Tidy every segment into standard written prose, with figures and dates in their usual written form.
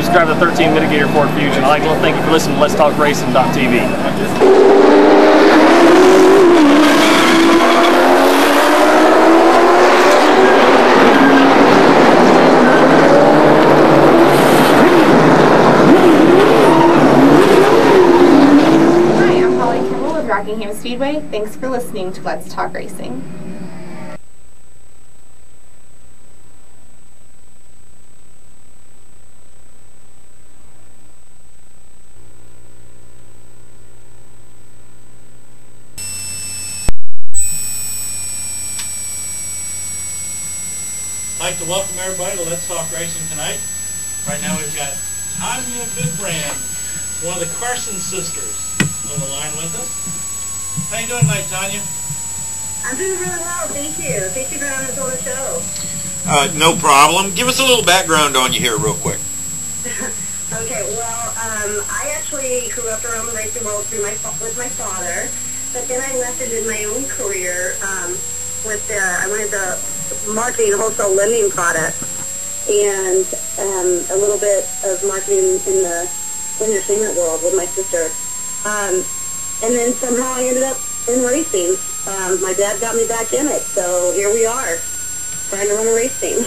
just drive the 13 Mitigator Ford Fusion. I'd like to thank you for listening to Let's Talk Racing.tv. Rockingham Speedway. Thanks for listening to Let's Talk Racing. I'd like to welcome everybody to Let's Talk Racing tonight. Right now we've got Tonya Goodbrand, one of the Carson sisters, on the line with us. How you doing tonight, Tonya? I'm doing really well, thank you. Thank you for having us on the show. No problem. Give us a little background on you here real quick. Okay, well, I actually grew up around the racing world with my father, but then I left and did my own career I went into marketing wholesale lending products and a little bit of marketing in the entertainment world with my sister. And then somehow I ended up in racing. My dad got me back in it, so here we are, trying to run a race team.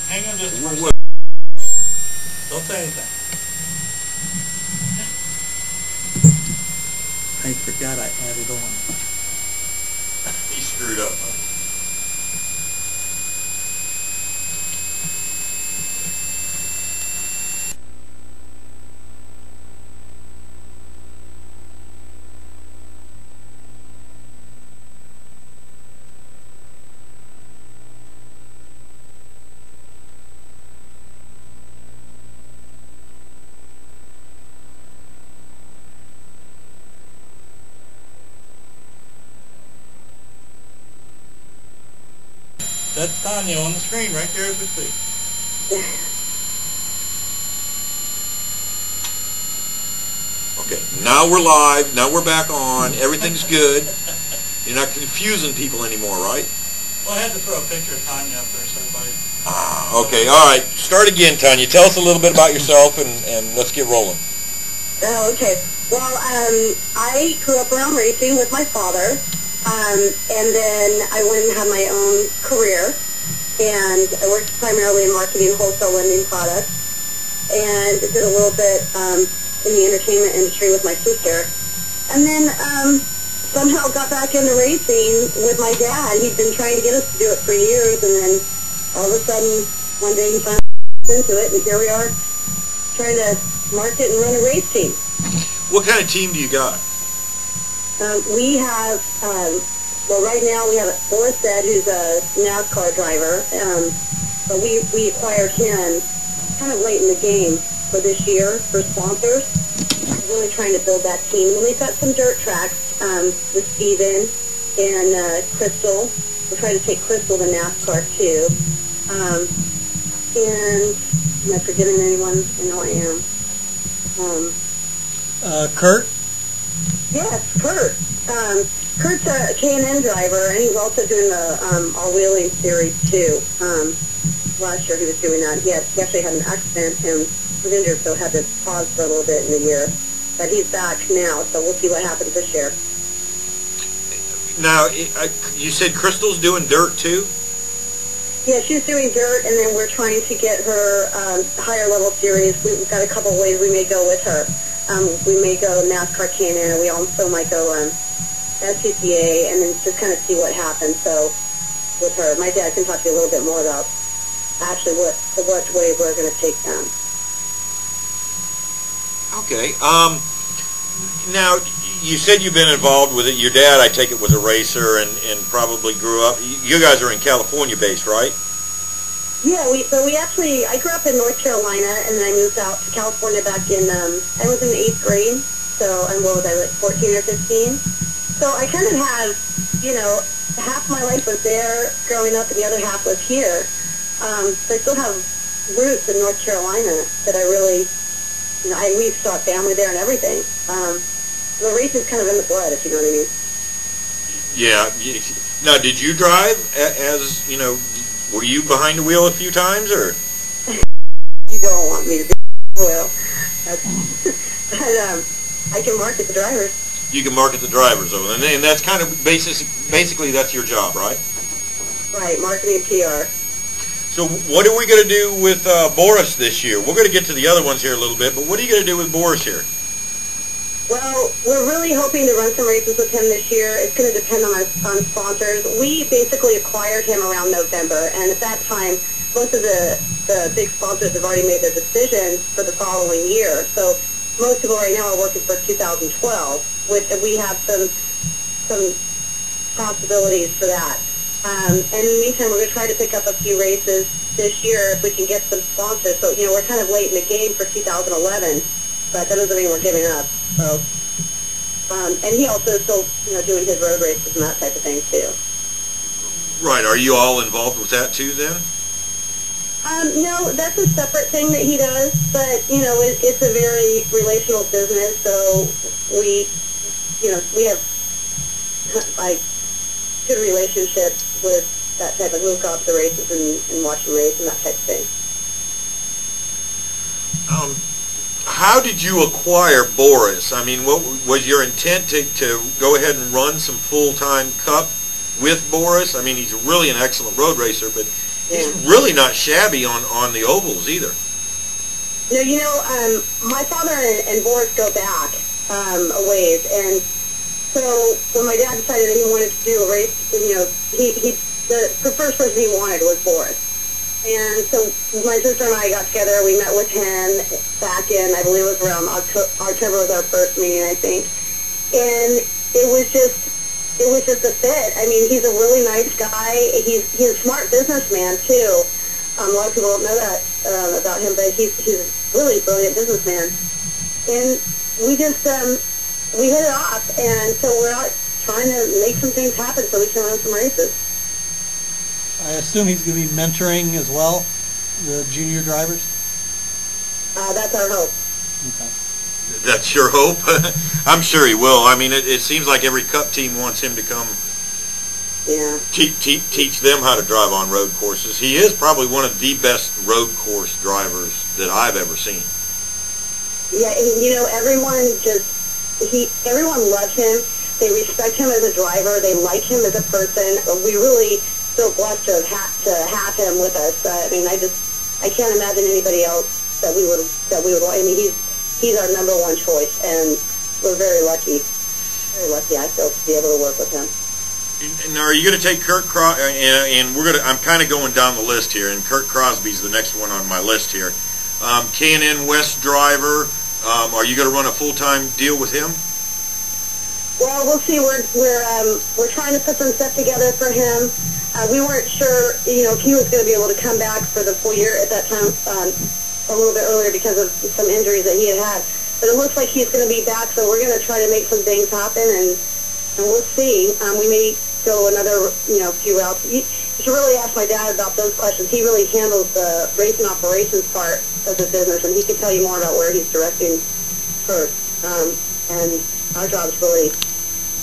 Hang on just for a second. Don't say anything. I forgot I added on. He screwed up, huh? That's Tonya on the screen right there as we speak. Okay, now we're live. Now we're back on. Everything's good. You're not confusing people anymore, right? Well, I had to throw a picture of Tonya up there so everybody... Okay, all right. Start again, Tonya. Tell us a little bit about yourself, and let's get rolling. Oh, okay. Well, I grew up around racing with my father. And then I went and had my own career, and I worked primarily in marketing wholesale lending products, and did a little bit in the entertainment industry with my sister, and then somehow got back into racing with my dad. He'd been trying to get us to do it for years, and then all of a sudden, one day he finally got into it, and here we are trying to market and run a race team. What kind of team do you got? We have, well, right now we have Boris Said, who's a NASCAR driver, but we acquired him kind of late in the game for this year for sponsors. Really trying to build that team. And we've got some dirt tracks with Steven and Krystal. We're trying to take Krystal to NASCAR too. And am I forgetting anyone? I know I am. Kurt? Yes, Kurt. Kurt's a K&N driver, and he's also doing the all-wheeling series, too. Last year he was doing that. He actually had an accident and was injured, so had to pause for a little bit in the year. But he's back now, so we'll see what happens this year. Now, you said Krystal's doing dirt, too? Yeah, she's doing dirt, and then we're trying to get her higher-level series. We've got a couple of ways we may go with her. We may go NASCAR K&N, and we also might go SCCA, and then just kind of see what happens. So with her, my dad can talk to you a little bit more about actually what way we're going to take them. Okay. Now, you said you've been involved with it. Your dad, I take it, was a racer and probably grew up. You guys are in California based, right? Yeah, I grew up in North Carolina, and then I moved out to California back in, I was in 8th grade, so what was I, like 14 or 15? So I kind of have, half my life was there growing up, and the other half was here. So I still have roots in North Carolina that I really, we still have family there and everything. The racing's kind of in the blood, if you know what I mean. Yeah. Now, did you drive as, were you behind the wheel a few times, or? You don't want me to do Doyle. But I can market the drivers. You can market the drivers over there, and that's kind of basically that's your job, right? Right, marketing and PR. So what are we going to do with Boris this year? We're going to get to the other ones here a little bit, but what are you going to do with Boris here? Well, we're really hoping to run some races with him this year. It's going to depend on sponsors. We basically acquired him around November, and at that time, most of the big sponsors have already made their decisions for the following year. So most people right now are working for 2012, which we have some possibilities for that. And in the meantime, we're going to try to pick up a few races this year if we can get some sponsors. So, we're kind of late in the game for 2011, but that doesn't mean we're giving up. So, and he also is still, doing his road races and that type of thing, too. Right. Are you all involved with that, too, then? No, that's a separate thing that he does, but, it's a very relational business, so we have, good relationships with that type of, we'll go up to the races and watch them race and that type of thing. How did you acquire Boris? I mean, what was your intent to go ahead and run some full-time Cup with Boris? I mean, he's really an excellent road racer, but he's really not shabby on the ovals either. No, my father and Boris go back a ways, and so when my dad decided that he wanted to do a race, the first person he wanted was Boris. And so my sister and I got together. We met with him back in, I believe it was around October was our first meeting, I think. And it was just a fit. I mean, he's a really nice guy. He's a smart businessman too. A lot of people don't know that about him, but he's a really brilliant businessman. And we just we hit it off, and so we're out trying to make some things happen so we can run some races. I assume he's going to be mentoring as well, the junior drivers? That's our hope. Okay. That's your hope? I'm sure he will. I mean, it seems like every Cup team wants him to come teach them how to drive on road courses. He is probably one of the best road course drivers that I've ever seen. Yeah, everyone loves him. They respect him as a driver. They like him as a person. We really feel blessed to have him with us. I mean, I can't imagine anybody else that we would want. I mean, he's our number one choice, and we're very lucky, I feel, to be able to work with him. Now, are you going to take Kurt and I'm kind of going down the list here, and Kurt Crosbie's the next one on my list here. K&N West driver, are you going to run a full-time deal with him? Well, we'll see. We're trying to put some stuff together for him. We weren't sure, if he was going to be able to come back for the full year at that time, a little bit earlier because of some injuries that he had. But it looks like he's going to be back, so we're going to try to make some things happen, and we'll see. We may go another, few routes. You should really ask my dad about those questions. He really handles the racing operations part of the business, and he can tell you more about where he's directing first. And our job is really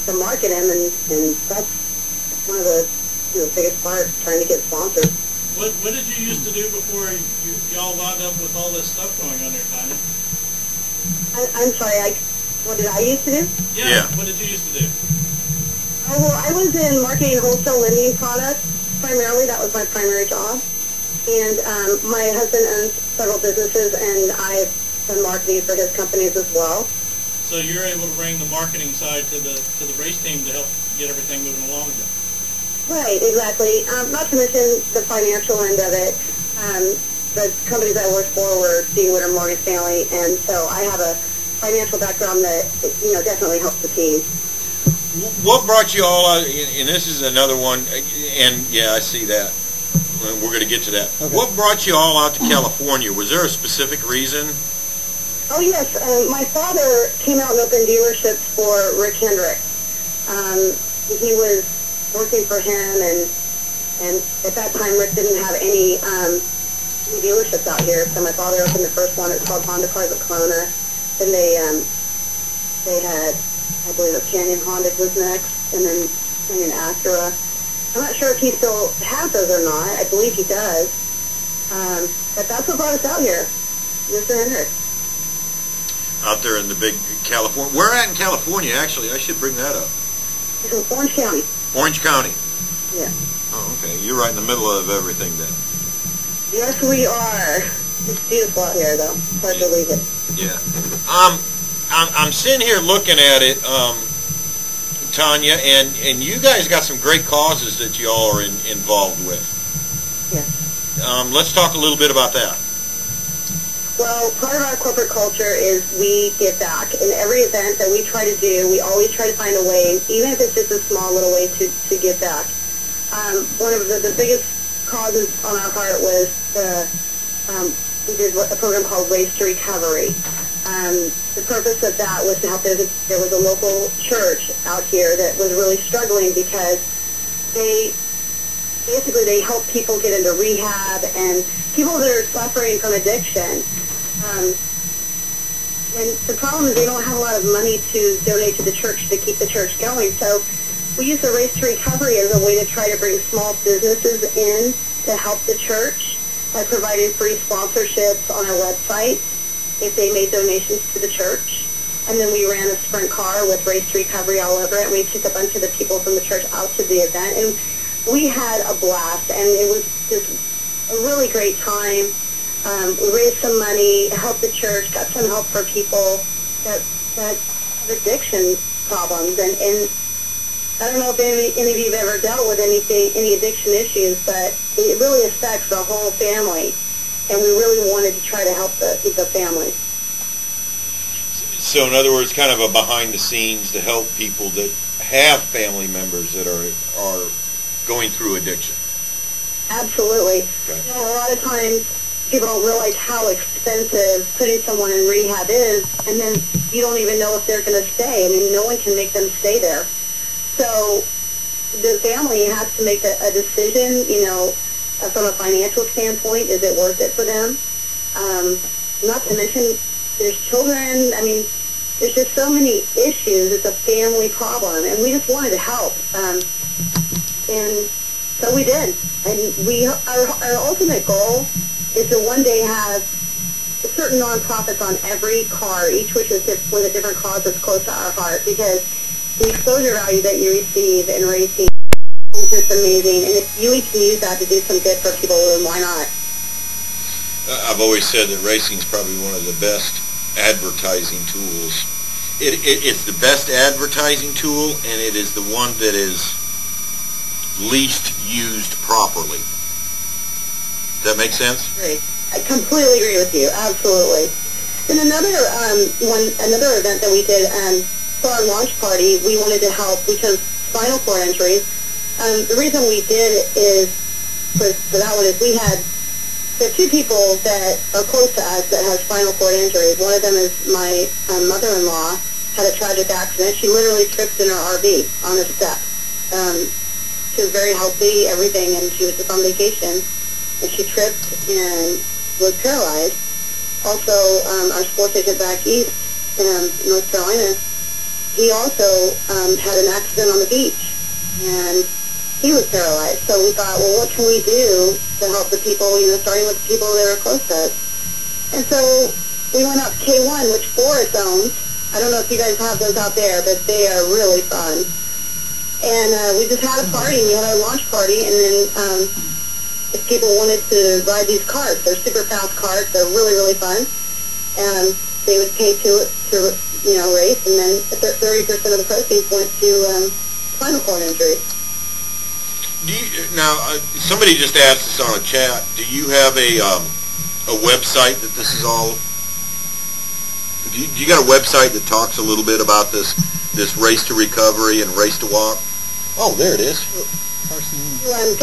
to market him, and that's one of the biggest parts, trying to get sponsors. What did you used to do before y'all wound up with all this stuff going on there, Tonya? I'm sorry, what did I used to do? Yeah, what did you used to do? Oh, well, I was in marketing wholesale lending products. Primarily, that was my primary job. And my husband owns several businesses, and I've done marketing for his companies as well. So you're able to bring the marketing side to the race team to help get everything moving along again. Right, exactly. Not to mention the financial end of it. The companies I worked for were Deanwood and Morgan Stanley, and so I have a financial background that definitely helps the team. What brought you all out, and this is another one, and yeah, I see that. We're going to get to that. Okay. What brought you all out to California? Was there a specific reason? Oh, yes. My father came out and opened dealerships for Rick Hendrick. He was working for him, and at that time, Rick didn't have any dealerships out here, so my father opened the first one. It's called Honda Cars at Kelowna. Then they had, I believe, Canyon Honda was next, and then Canyon Acura. I'm not sure if he still has those or not. I believe he does. But that's what brought us out here. Yes, sir. Out there in the big California. Where at in California, actually? I should bring that up. It's in Orange County. Orange County. Yeah. Oh, okay. You're right in the middle of everything then. Yes, we are. It's beautiful out here, though. Hard to believe it. Yeah. I'm sitting here looking at it, Tonya, and you guys got some great causes that y'all are involved with. Yes. Let's talk a little bit about that. Well, part of our corporate culture is we give back. In every event that we try to do, we always try to find a way, even if it's just a small little way, to give back. One of the biggest causes on our heart was we did a program called Race to Recovery. The purpose of that was to help. There was a local church out here that was really struggling because they help people get into rehab and people that are suffering from addiction. And the problem is they don't have a lot of money to donate to the church to keep the church going. So we use the Race to Recovery as a way to try to bring small businesses in to help the church by providing free sponsorships on our website if they made donations to the church. And then we ran a sprint car with Race to Recovery all over it, and we took a bunch of the people from the church out to the event. And we had a blast, and it was just a really great time. We raised some money, helped the church, got some help for people that have addiction problems. And I don't know if any of you have ever dealt with any addiction issues, but it really affects the whole family. And we really wanted to try to help the family. So in other words, kind of a behind the scenes to help people that have family members that are going through addiction. Absolutely. Okay. You know, a lot of times people don't realize how expensive putting someone in rehab is, and then you don't even know if they're going to stay. I mean, no one can make them stay there. So the family has to make a decision, you know, from a financial standpoint, is it worth it for them? Not to mention, there's children. I mean, there's just so many issues. It's a family problem, and we just wanted to help. And so we did. And our ultimate goal is to one day have certain nonprofits on every car, each with a different cause that's close to our heart, because the exposure value that you receive in racing is just amazing. And if you can use that to do some good for people, then why not? I've always said that racing is probably one of the best advertising tools. It's the best advertising tool, and it is the one that is least used properly. Does that make sense? Great. I completely agree with you. Absolutely. Then another event that we did for our launch party, we wanted to help. We chose spinal cord injuries. The reason we did is for that one is there are two people that are close to us that have spinal cord injuries. One of them is my mother-in-law had a tragic accident. She literally tripped in her RV on a step. She was very healthy, everything, and she was just on vacation, and she tripped and was paralyzed. Also, our sports agent back east in North Carolina, he also had an accident on the beach, and he was paralyzed. So we thought, well, what can we do to help the people, you know, starting with the people that are close to us? And so we went out to K1, which Boris owns. I don't know if you guys have those out there, but they are really fun. And we just had a party. We had our launch party, and then if people wanted to ride these carts, they're super fast carts. They're really, really fun. And they would pay to you know, race, and then 30% of the proceeds went to spinal cord injury. Now, somebody just asked us on a chat, do you have a website that this is all... Do you got a website that talks a little bit about this Race to Recovery and Race to Walk? Oh, there it is. Go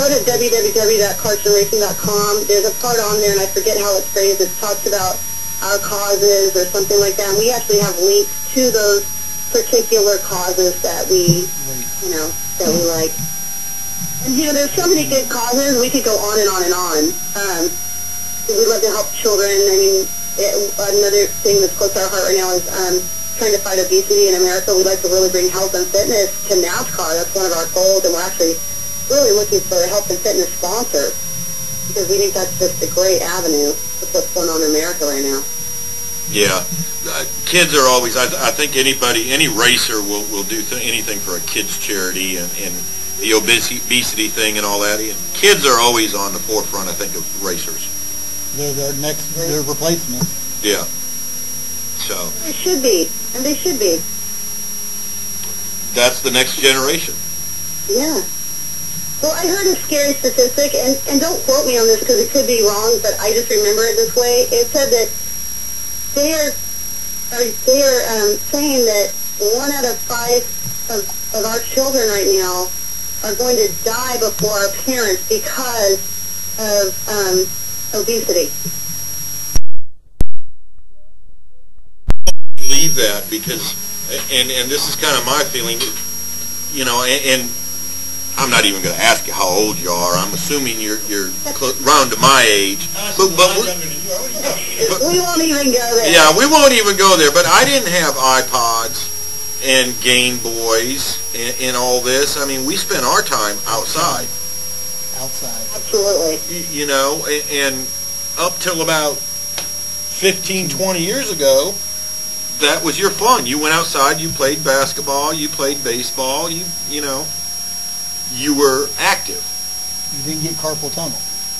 to www.carsonracing.com. There's a part on there, and I forget how it's phrased. It talks about our causes or something like that. And we actually have links to those particular causes that we, you know, that we like. And, you know, there's so many good causes. We could go on and on and on. We love to help children. I mean, another thing that's close to our heart right now is trying to fight obesity in America. We'd like to really bring health and fitness to NASCAR. That's one of our goals, and we're actually really looking for a health and fitness sponsor because we think that's just a great avenue with what's going on in America right now. Yeah. Kids are always, I think any racer will do anything for a kids charity and the obesity thing and all that. And kids are always on the forefront, I think, of racers. They're their replacement. Yeah. So. They should be, and they should be. That's the next generation. Yeah. Well, I heard a scary statistic, and don't quote me on this because it could be wrong, but I just remember it this way. It said that they are saying that 1 out of 5 of our children right now are going to die before our parents because of obesity. I believe that because, and this is kind of my feeling, you know, and I'm not even going to ask you how old you are. I'm assuming you're round to my age. But we won't even go there. Yeah, we won't even go there. But I didn't have iPods and Game Boys and all this. I mean, we spent our time outside. Absolutely. You know, and up till about 15, 20 years ago, that was your fun. You went outside, you played basketball, you played baseball, you know, you were active. You didn't get carpal tunnel.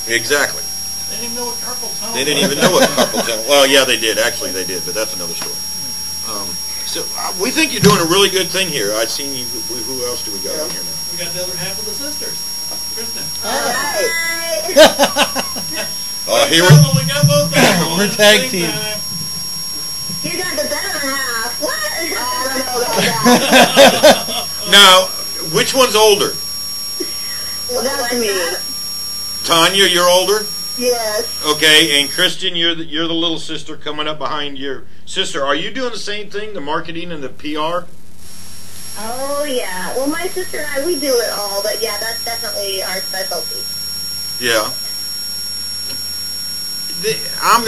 Exactly. They didn't even know what carpal tunnel was. They didn't even know what carpal tunnel. Well, yeah, they did. Actually, they did, but that's another story. So we think you're doing a really good thing here. I've seen you. Who else do we got in here now? We got the other half of the sisters. Kristin. Here we got both of them. We're tag team. You got the better half. What? I don't know about that. Now, which one's older? Well, that's me. Tonya, you're older? Yes. Okay, and Kristin, you're the little sister coming up behind your sister. Are you doing the same thing, the marketing and the PR? Oh, yeah. Well, my sister and I, we do it all, but yeah, that's definitely our specialty. Yeah. I'm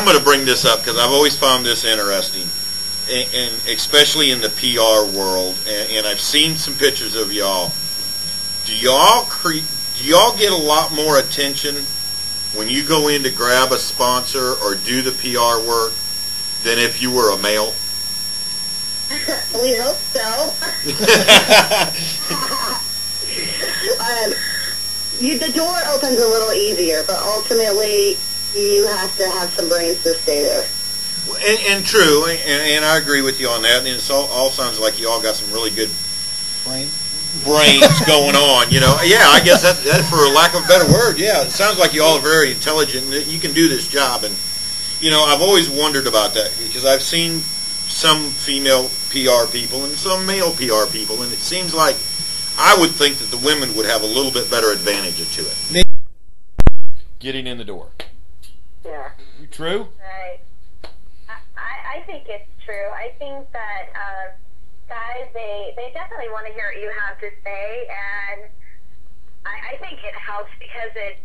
gonna bring this up because I've always found this interesting, and especially in the PR world. And I've seen some pictures of y'all. Do y'all get a lot more attention when you go in to grab a sponsor or do the PR work than if you were a male? We hope so. The door opens a little easier, but ultimately you have to have some brains to stay there. And true, and I agree with you on that. And it all sounds like you all got some really good brains going on. You know, yeah. I guess that's for lack of a better word. Yeah, it sounds like you all are very intelligent. And you can do this job. And you know, I've always wondered about that because I've seen some female PR people and some male PR people, and it seems like I would think that the women would have a little bit better advantage to it. Getting in the door. Yeah. True? Right. I think it's true. I think that guys, they definitely want to hear what you have to say, and I think it helps because it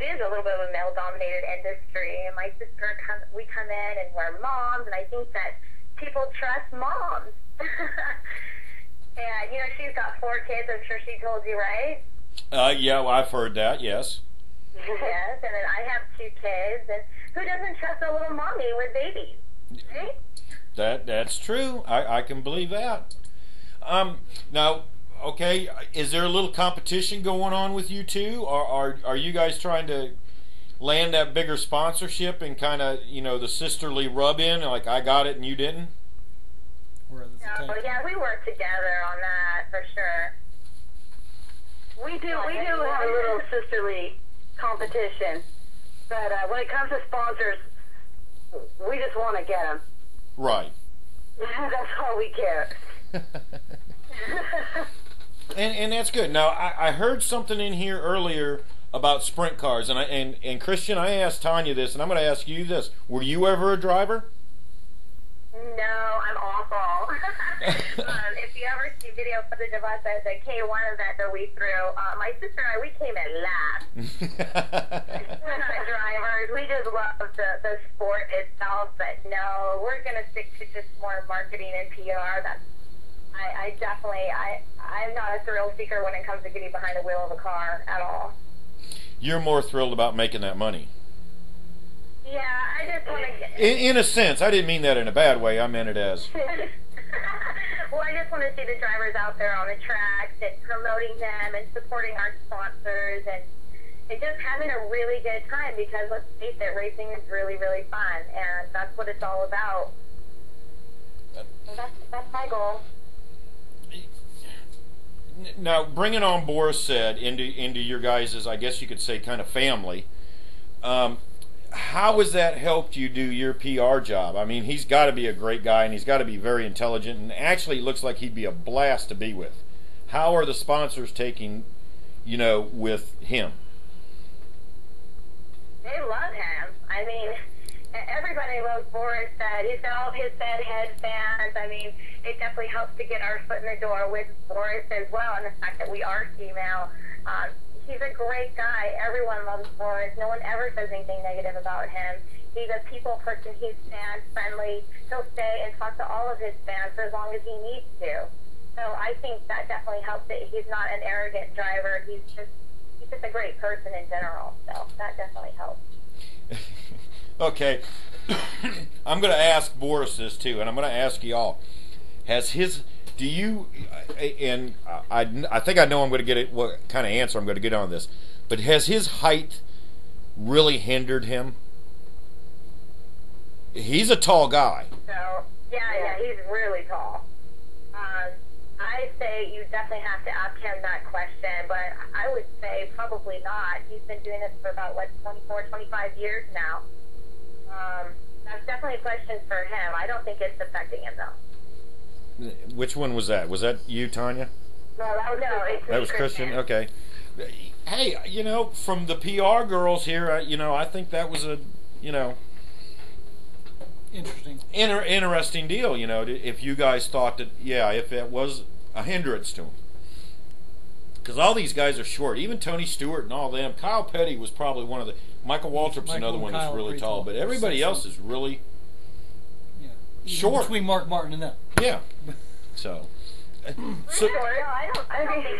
is a little bit of a male-dominated industry. And my sister, we come in and we're moms, and I think that people trust moms. And, you know, she's got 4 kids, I'm sure she told you, right? Yeah, well, I've heard that, yes. Yes, and then I have 2 kids, and who doesn't trust a little mommy with babies, right? That's true. I can believe that. Now, okay, is there a little competition going on with you two? Or are you guys trying to land that bigger sponsorship and kind of, you know, the sisterly rub in, like I got it and you didn't? Yeah, we work together on that for sure. We do have a little sisterly competition, but when it comes to sponsors, we just want to get them. Right. That's all we care. and that's good. Now, I heard something in here earlier about sprint cars, and Christian, I asked Tonya this, and I'm going to ask you this: were you ever a driver? No, I'm awful. If you ever see video footage of us at the K1 event that we threw, my sister and I, we came in last. We're not drivers. We just love the sport itself, but no, we're going to stick to just more marketing and PR. I'm not a thrill seeker when it comes to getting behind the wheel of a car at all. You're more thrilled about making that money. Yeah, I just want to... In a sense, I didn't mean that in a bad way. I meant it as... Well, I just want to see the drivers out there on the tracks and promoting them and supporting our sponsors and just having a really good time because, let's face it, racing is really, really fun, and that's what it's all about. So that's my goal. Now, bringing on Boris Said into your guys' I guess you could say, kind of family, how has that helped you do your PR job? I mean, he's got to be a great guy, and he's got to be very intelligent, and actually it looks like he'd be a blast to be with. How are the sponsors taking, with him? They love him. I mean, everybody loves Boris Said. He's got all his Said head fans. I mean, it definitely helps to get our foot in the door with Boris as well, and the fact that we are female. He's a great guy. Everyone loves Boris. No one ever says anything negative about him. He's a people person. He's fan-friendly. He'll stay and talk to all of his fans for as long as he needs to. So I think that definitely helps that he's not an arrogant driver. He's just a great person in general. So that definitely helps. Okay. I'm going to ask Boris this too, and I'm going to ask y'all. Do you, and I think I know I'm going to get it, what kind of answer I'm going to get on this, but has his height really hindered him? He's a tall guy. So, yeah, he's really tall. I say you definitely have to ask him that question, but I would say probably not. He's been doing this for about, 24, 25 years now. That's definitely a question for him. I don't think it's affecting him, though. Which one was that? Was that you, Tonya? No, that was Kristin. Okay. Hey, from the PR girls here, I think that was a, interesting deal. If you guys thought that, if it was a hindrance to him, because all these guys are short. Even Tony Stewart and all them. Kyle Petty was probably one of the. Michael Waltrip's another one that's really tall, but everybody else is really short. Between Mark Martin and them. Yeah. So. I don't think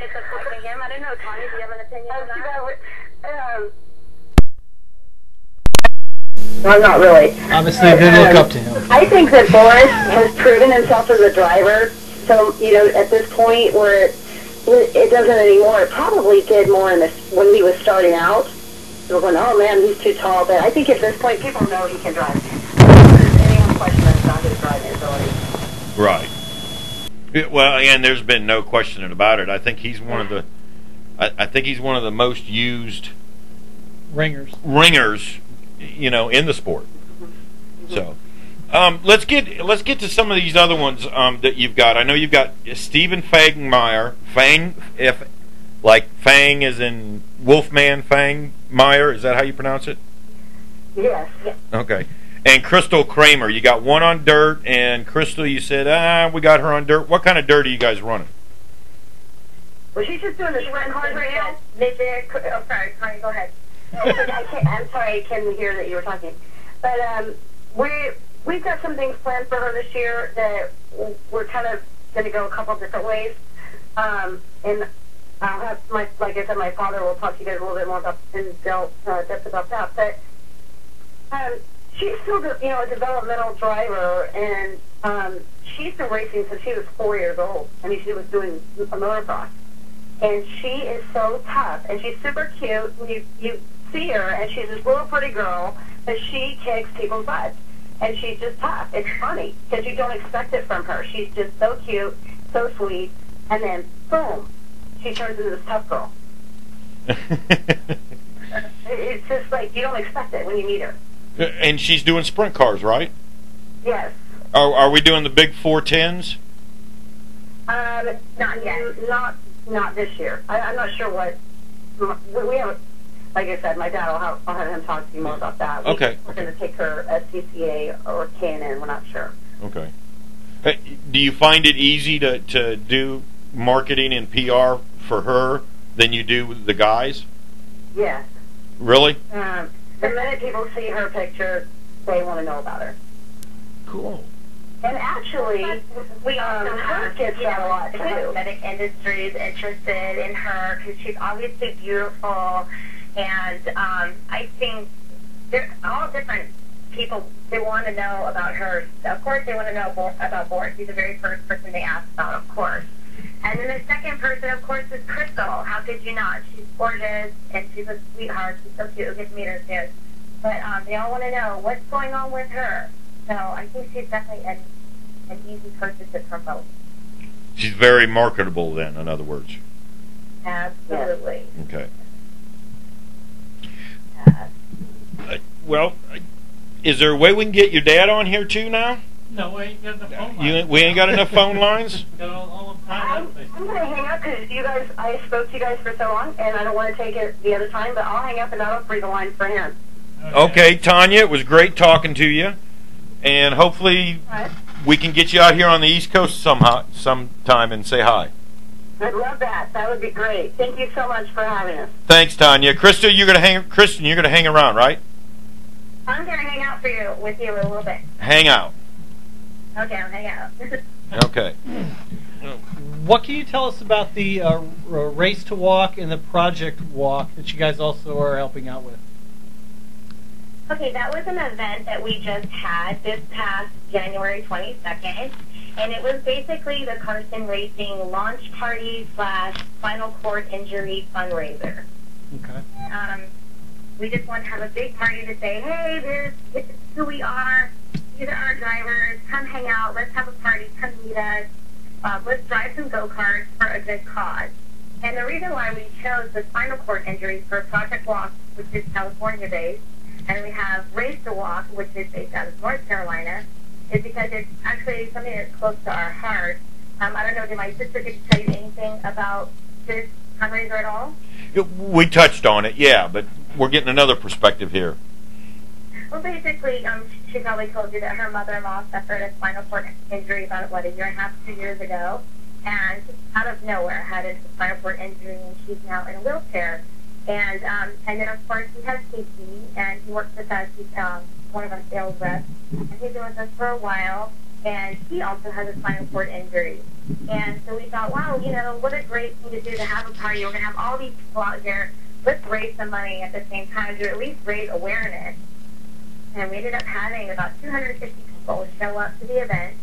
it's affecting him. I don't know, Tonya, do you have an opinion on that? Well, not really. Obviously, they look up to him. I think that Boris has proven himself as a driver. So, at this point where it doesn't anymore, it probably did more when he was starting out. They were going, oh man, he's too tall. But I think at this point, people know he can drive. There's any question that's not his driving ability. Right. Well, and there's been no question about it. I think he's one of the. I think he's one of the most used ringers, in the sport. So, let's get to some of these other ones that you've got. I know you've got Stephen Fangmeyer. Fang as in Wolfman Fangmeyer. Is that how you pronounce it? Yes. Okay. And Krystal Cramer. You got one on dirt, and Krystal, you said, we got her on dirt. What kind of dirt are you guys running? Well, she's just doing the sprint cars right now. Oh, sorry, Connie, go ahead. I'm sorry, I couldn't hear that you were talking. But we've got some things planned for her this year that we're kind of going to go a couple different ways. And I'll have like I said, my father will talk to you guys a little bit more about in depth about that. But she's still, a developmental driver, and she's been racing since she was 4 years old. I mean, she was doing a motocross, and she is so tough, and she's super cute. You see her, and she's this little pretty girl, but she kicks people's butts, and she's just tough. It's funny because you don't expect it from her. She's just so cute, so sweet, and then boom, she turns into this tough girl. It's just like you don't expect it when you meet her. And she's doing sprint cars, right? Yes. Are we doing the big 410s? Not yet. Not this year. I'm not sure what. We have, like I said, my dad. I'll have him talk to you more about that. Okay. We're going to take her at CCA or K&N. We're not sure. Okay. Hey, do you find it easy to do marketing and PR for her than you do the guys? Yes. Really? The minute people see her picture, they want to know about her. Cool. And actually, we also have, a lot the too. cosmetic industry is interested in her because she's obviously beautiful, and I think all different people. They want to know about her. Of course, they want to know about Boris. He's the very first person they asked about, of course. And then the second person, of course, is Krystal. How could you not? She's gorgeous, and she's a sweetheart. She's so cute. We'll get to meet her soon. But they all want to know what's going on with her. So I think she's definitely an easy person to promote. She's very marketable, then, in other words. Absolutely. Okay. Well, is there a way we can get your dad on here, too, now? No, we ain't got enough phone lines. We ain't got enough phone lines? Got all the I'm time. going to hang up because you guys, I spoke to you guys for so long, and I don't want to take it the other time, but I'll hang up and I'll free the line for him. Okay, Tonya, it was great talking to you. And hopefully we can get you out here on the East Coast sometime and say hi. I'd love that. That would be great. Thank you so much for having us. Thanks, Tonya. Krystal, Kristin, you're gonna hang around, right? I'm going to hang out with you a little bit. Hang out. Okay, I'll hang out. Okay. What can you tell us about the Race to Walk and the Project Walk that you guys also are helping out with? Okay, that was an event that we just had this past January 22nd, and it was basically the Carson Racing launch party / spinal cord injury fundraiser. Okay. We just want to have a big party to say, hey, this is who we are. These are our drivers. Come hang out. Let's have a party. Come meet us. Let's drive some go-karts for a good cause. And the reason why we chose the spinal cord injuries for Project Walk, which is California-based, and we have Race to Walk, which is based out of North Carolina, is because it's actually something that's close to our heart. I don't know, did my sister get to tell you anything about this fundraiser at all? We touched on it, yeah, but we're getting another perspective here. Well, basically, she probably told you that her mother-in-law suffered a spinal cord injury about, a year and a half, 2 years ago, and out of nowhere had a spinal cord injury, and she's now in a wheelchair. And then, of course, we have Casey, and he works with us. He's one of our sales reps, and he's been with us for a while, and he also has a spinal cord injury. And so we thought, wow, what a great thing to do to have a party. We're going to have all these people out here. Let's raise some money at the same time to at least raise awareness. And we ended up having about 250 people show up to the event.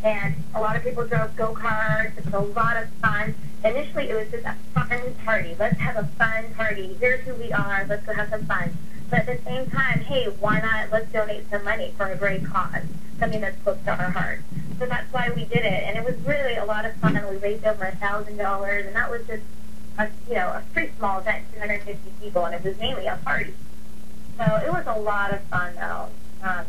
And a lot of people drove go-karts. It was a lot of fun. Initially, it was just a fun party. Let's have a fun party. Here's who we are. Let's go have some fun. But at the same time, hey, why not let's donate some money for a great cause, something that's close to our heart. So that's why we did it. And it was really a lot of fun. We raised over $1,000, and that was just a pretty small event, 250 people, and it was mainly a party. So it was a lot of fun, though.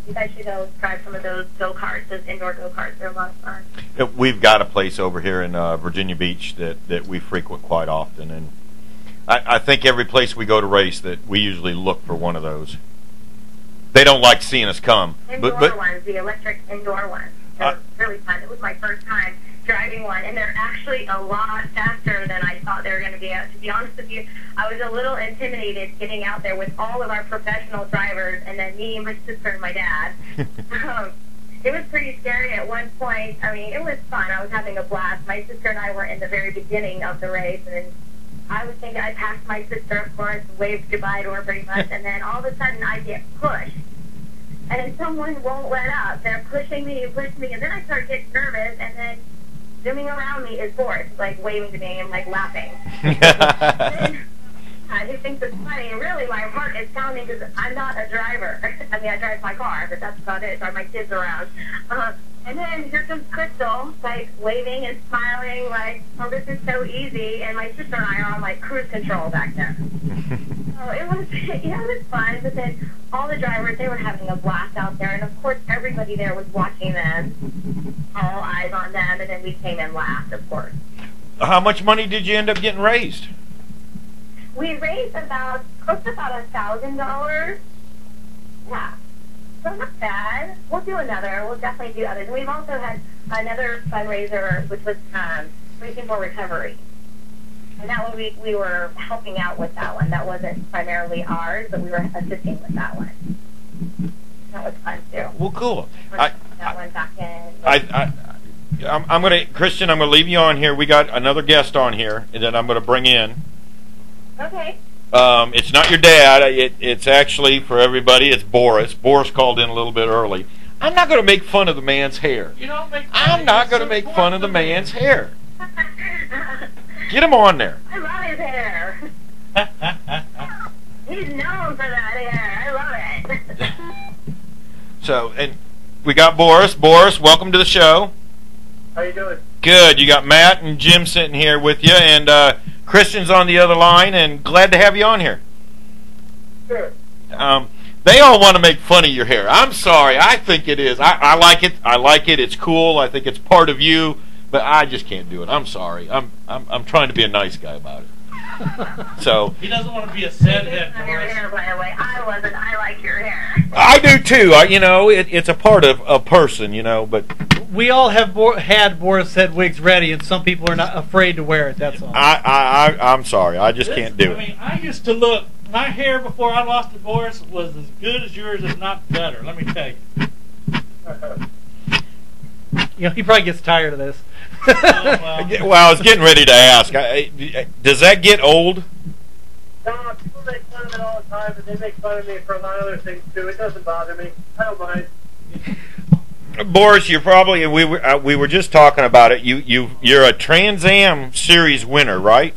You guys should go drive some of those go-karts, those indoor go-karts. They're a lot of fun. We've got a place over here in Virginia Beach that we frequent quite often, and I think every place we go to race that we usually look for one of those. They don't like seeing us come. Indoor ones, the electric indoor ones. They're really fun. It was my first time driving one, and they're actually a lot faster than I thought they were going to be. To be honest with you, I was a little intimidated getting out there with all of our professional drivers, and then me, my sister, and my dad. It was pretty scary at one point. I mean, it was fun. I was having a blast. My sister and I were in the very beginning of the race, and I was thinking I passed my sister, of course, waved goodbye to her pretty much, and then all of a sudden I get pushed. And someone won't let up. They're pushing me, and then I start getting nervous, and then zooming around me is Boris, waving to me and laughing. I just think it's funny, and really my heart is pounding because I'm not a driver. I mean, I drive my car, but that's about it. I drive my kids around. And then here comes Krystal, waving and smiling, oh, this is so easy. And my sister and I are on cruise control back there. So it was fun. But then all the drivers, they were having a blast out there, and of course everybody there was watching them, all eyes on them. And then we came and laughed, of course. How much money did you end up getting raised? We raised close to about $1,000. Yeah. So not bad. We'll do another. We'll definitely do others. And we've also had another fundraiser, which was Racing for Recovery. And that one, we were helping out with that one. That wasn't primarily ours, but we were assisting with that one. That was fun, too. Well, cool. That one back in. Kristin, I'm going to leave you on here. We got another guest on here that I'm going to bring in. Okay. It's not your dad. It's actually, for everybody, it's Boris. Boris called in a little bit early. I'm not going to make fun of the man's hair. You don't make fun I'm not going to make fun of the man's hair. Get him on there. I love his hair. He's known for that hair. I love it. So, and we got Boris. Boris, welcome to the show. How you doing? Good. You got Matt and Jim sitting here with you, and Kristen's on the other line, and glad to have you on here. Sure. They all want to make fun of your hair. I'm sorry. I think it is. I like it. I like it. It's cool. I think it's part of you, but I just can't do it. I'm sorry. I'm trying to be a nice guy about it. So he doesn't want to be a sad head. Your hair, by the way. I wasn't. I like your hair. I do too. It's a part of a person, but we all have had Boris Said wigs ready, and some people are not afraid to wear it. That's all. I'm sorry. I just can't do it. I mean, I used to look. My hair before I lost to Boris was as good as yours, if not better. Let me tell you. He probably gets tired of this. Oh, well. Well, I was getting ready to ask. Does that get old? No, people make fun of it all the time, but they make fun of me for a lot of other things too. It doesn't bother me. I don't mind. Boris, you're probably we were just talking about it. You're a Trans Am Series winner, right?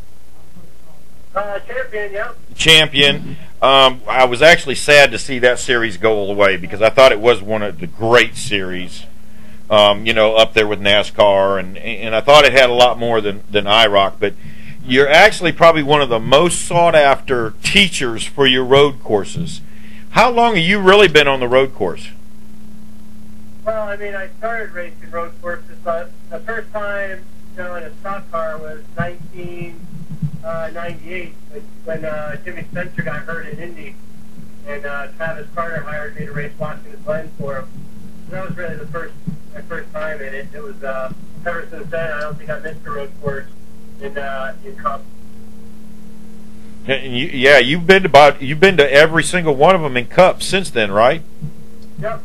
Champion, yeah. Champion. I was actually sad to see that series go away because I thought it was one of the great series. Up there with NASCAR, and I thought it had a lot more than IROC, but you're actually probably one of the most sought after teachers for your road courses. How long have you really been on the road course? Well, I mean, I started racing road courses, but the first time, in a stock car was 1998 when Jimmy Spencer got hurt in Indy, and Travis Carter hired me to race Washington Glen for him. So that was really my first time in it. It was ever since then. I don't think I missed a road course in Cup. And you've been to every single one of them in Cup since then, right? Yep.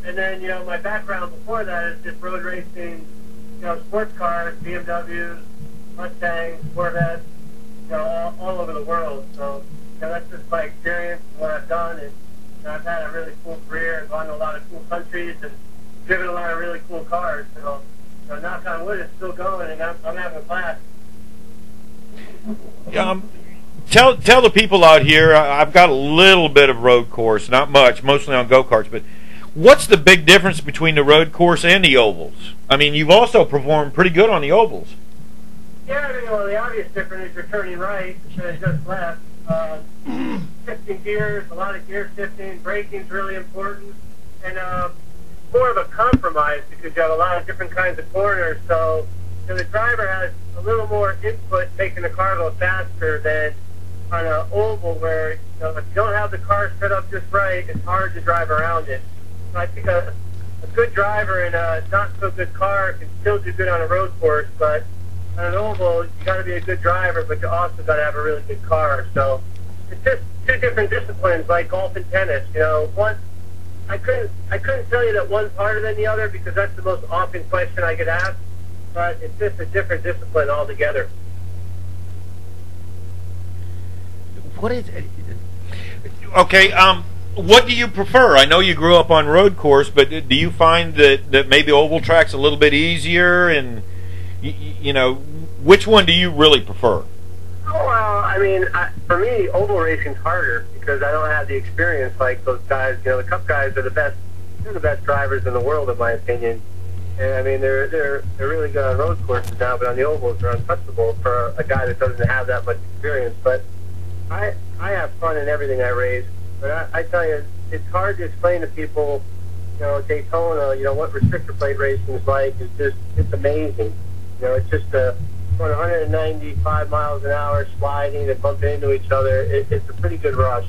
And then my background before that is just road racing, sports cars, BMWs, Mustangs, Corvettes, all over the world. So that's just my experience and what I've done. And I've had a really cool career and gone to a lot of cool countries and driven a lot of really cool cars. So, knock on wood, it's still going, and I'm having a blast. Tell the people out here, I've got a little bit of road course, not much, mostly on go-karts, but what's the big difference between the road course and the ovals? I mean, you've also performed pretty good on the ovals. Yeah, the obvious difference is you're turning right instead of just left. Shifting gears, a lot of gear shifting, braking's really important, and more of a compromise because you have a lot of different kinds of corners, so the driver has a little more input making the car go faster than on an oval where if you don't have the car set up just right, it's hard to drive around it. So I think a good driver in a not so good car can still do good on a road course, but on an oval you got to be a good driver, but you also got to have a really good car. So it's just two different disciplines like golf and tennis. One I couldn't tell you that one's harder than the other because that's the most often question I get asked, but it's just a different discipline altogether. What is it? Okay, what do you prefer? I know you grew up on road course, but do you find that maybe oval track's a little bit easier, and which one do you really prefer? Oh, well, I mean, for me, oval racing's harder because I don't have the experience like those guys. The Cup guys are the best. They're the best drivers in the world, in my opinion. And I mean, they're really good on road courses now, but on the ovals, they're untouchable for a guy that doesn't have that much experience. But I have fun in everything I race. But I tell you, it's hard to explain to people. Daytona. What restrictor plate racing is like. It's amazing. It's just going 195 miles an hour, sliding and bumping into each other. It's a pretty good rush.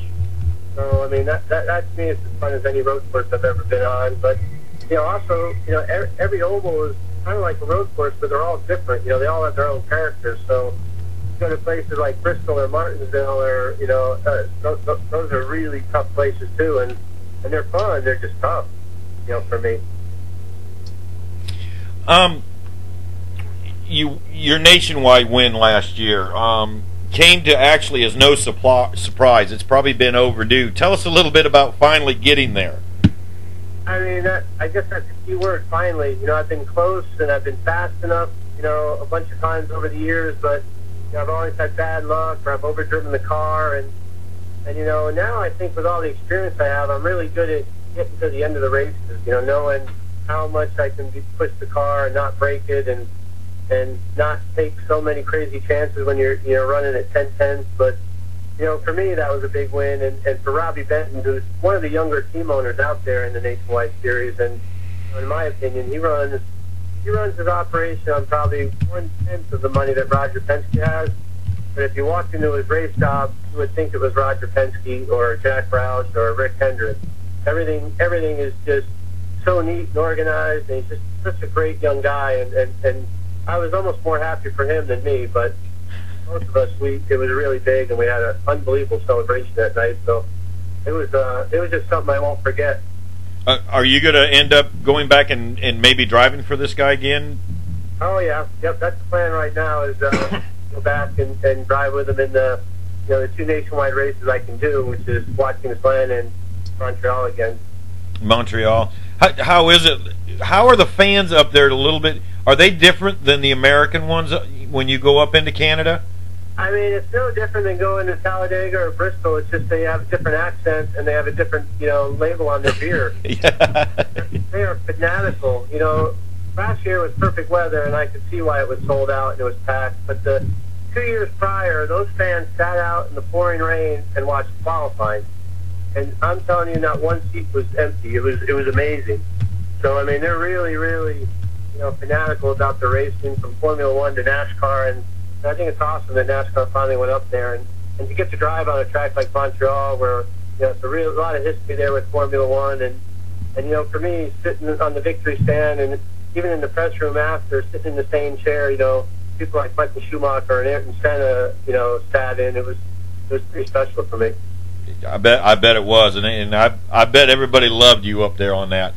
So I mean, that to me is as fun as any road course I've ever been on. But also, every oval is kind of like a road course, but they're all different. They all have their own characters. So you go to places like Bristol or Martinsville, or those are really tough places too, and they're fun. They're just tough, for me. Your nationwide win last year. came to actually as no surprise. It's probably been overdue. Tell us a little bit about finally getting there. I mean, I guess that's the key word, finally. You know, I've been close and I've been fast enough, you know, a bunch of times over the years, but you know, I've always had bad luck, or I've overdriven the car, and you know, now I think with all the experience I have, I'm really good at getting to the end of the races, you know, knowing how much I can push the car and not break it, and not take so many crazy chances when you're running at 10/10. But you know, for me, that was a big win, and for Robbie Benton, who's one of the younger team owners out there in the Nationwide Series, and in my opinion, he runs his operation on probably 1/10 of the money that Roger Penske has. But if you walked into his race shop, you would think it was Roger Penske or Jack Roush or Rick Hendrick. Everything is just so neat and organized, and he's just such a great young guy, and I was almost more happy for him than me, but most of us, it was really big, and we had an unbelievable celebration that night. So it was just something I won't forget. Are you going to end up going back and maybe driving for this guy again? Oh yeah, yep. That's the plan right now. Is go back and drive with him in the the 2 nationwide races I can do, which is watching Atlanta and Montreal again. Montreal. How is it? How are the fans up there? A little bit. Are they different than the American ones when you go up into Canada? I mean, it's no different than going to Talladega or Bristol. It's just they have a different accent and they have a different, label on their beer. Yeah. They are fanatical. You know, last year was perfect weather, and I could see why it was sold out and it was packed. But the 2 years prior, those fans sat out in the pouring rain and watched qualifying. And I'm telling you, not one seat was empty. It was amazing. So I mean, they're really, really, fanatical about the racing from Formula One to NASCAR, and I think it's awesome that NASCAR finally went up there, and to get to drive on a track like Montreal, where it's a lot of history there with Formula One, and for me, sitting on the victory stand and even in the press room after, sitting in the same chair, people like Michael Schumacher and Ayrton Senna, sat in. It was pretty special for me. I bet it was, and I bet everybody loved you up there on that.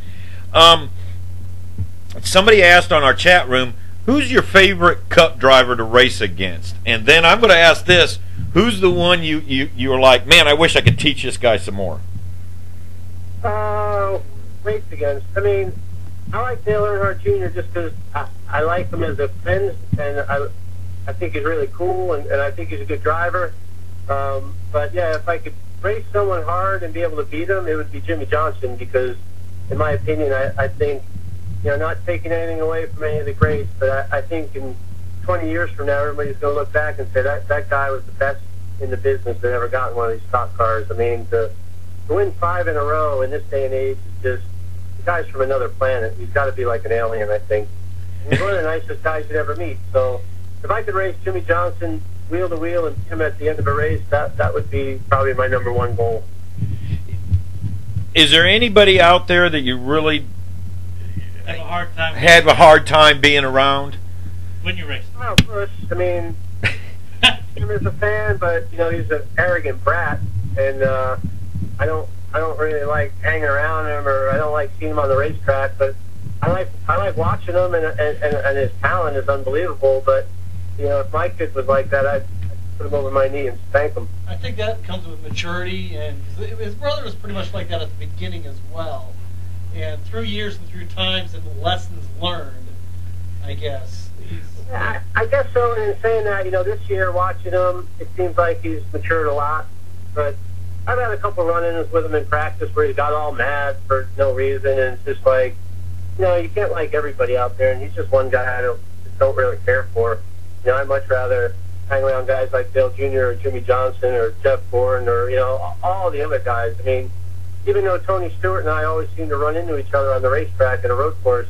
Somebody asked on our chat room, who's your favorite Cup driver to race against? And then I'm going to ask this: who's the one you were like, man, I wish I could teach this guy some more? Race against. I mean, I like Dale Earnhardt Jr. just because I like him as a friend, and I think he's really cool, and I think he's a good driver. But yeah, if I could race someone hard and be able to beat him, it would be Jimmy Johnson, because, in my opinion, I think, not taking anything away from any of the greats, but I think in 20 years from now, everybody's going to look back and say that guy was the best in the business that ever got in one of these stock cars. I mean, to win 5 in a row in this day and age is just, the guy's from another planet. He's got to be like an alien, I think. And he's one of the nicest guys you'd ever meet. So if I could race Jimmy Johnson wheel to wheel and him at the end of a race, that would be probably my #1 goal. Is there anybody out there that you really have a hard time being around when you race? Well, Bush, I mean, him as a fan, but he's an arrogant brat, and I don't really like hanging around him, or I don't like seeing him on the racetrack. But I like watching him, and his talent is unbelievable. But if my kid was like that, I'd put him over my knee and spank him. I think that comes with maturity, and his brother was pretty much like that at the beginning as well. And through years and through times and lessons learned, I guess. I guess so. And in saying that, this year watching him, it seems like he's matured a lot. But I've had a couple run-ins with him in practice where he got all mad for no reason, and it's just like, you can't like everybody out there, and he's just one guy I don't really care for. I'd much rather hang around guys like Dale Jr. or Jimmy Johnson or Jeff Gordon or, all the other guys. I mean, even though Tony Stewart and I always seem to run into each other on the racetrack at a road course,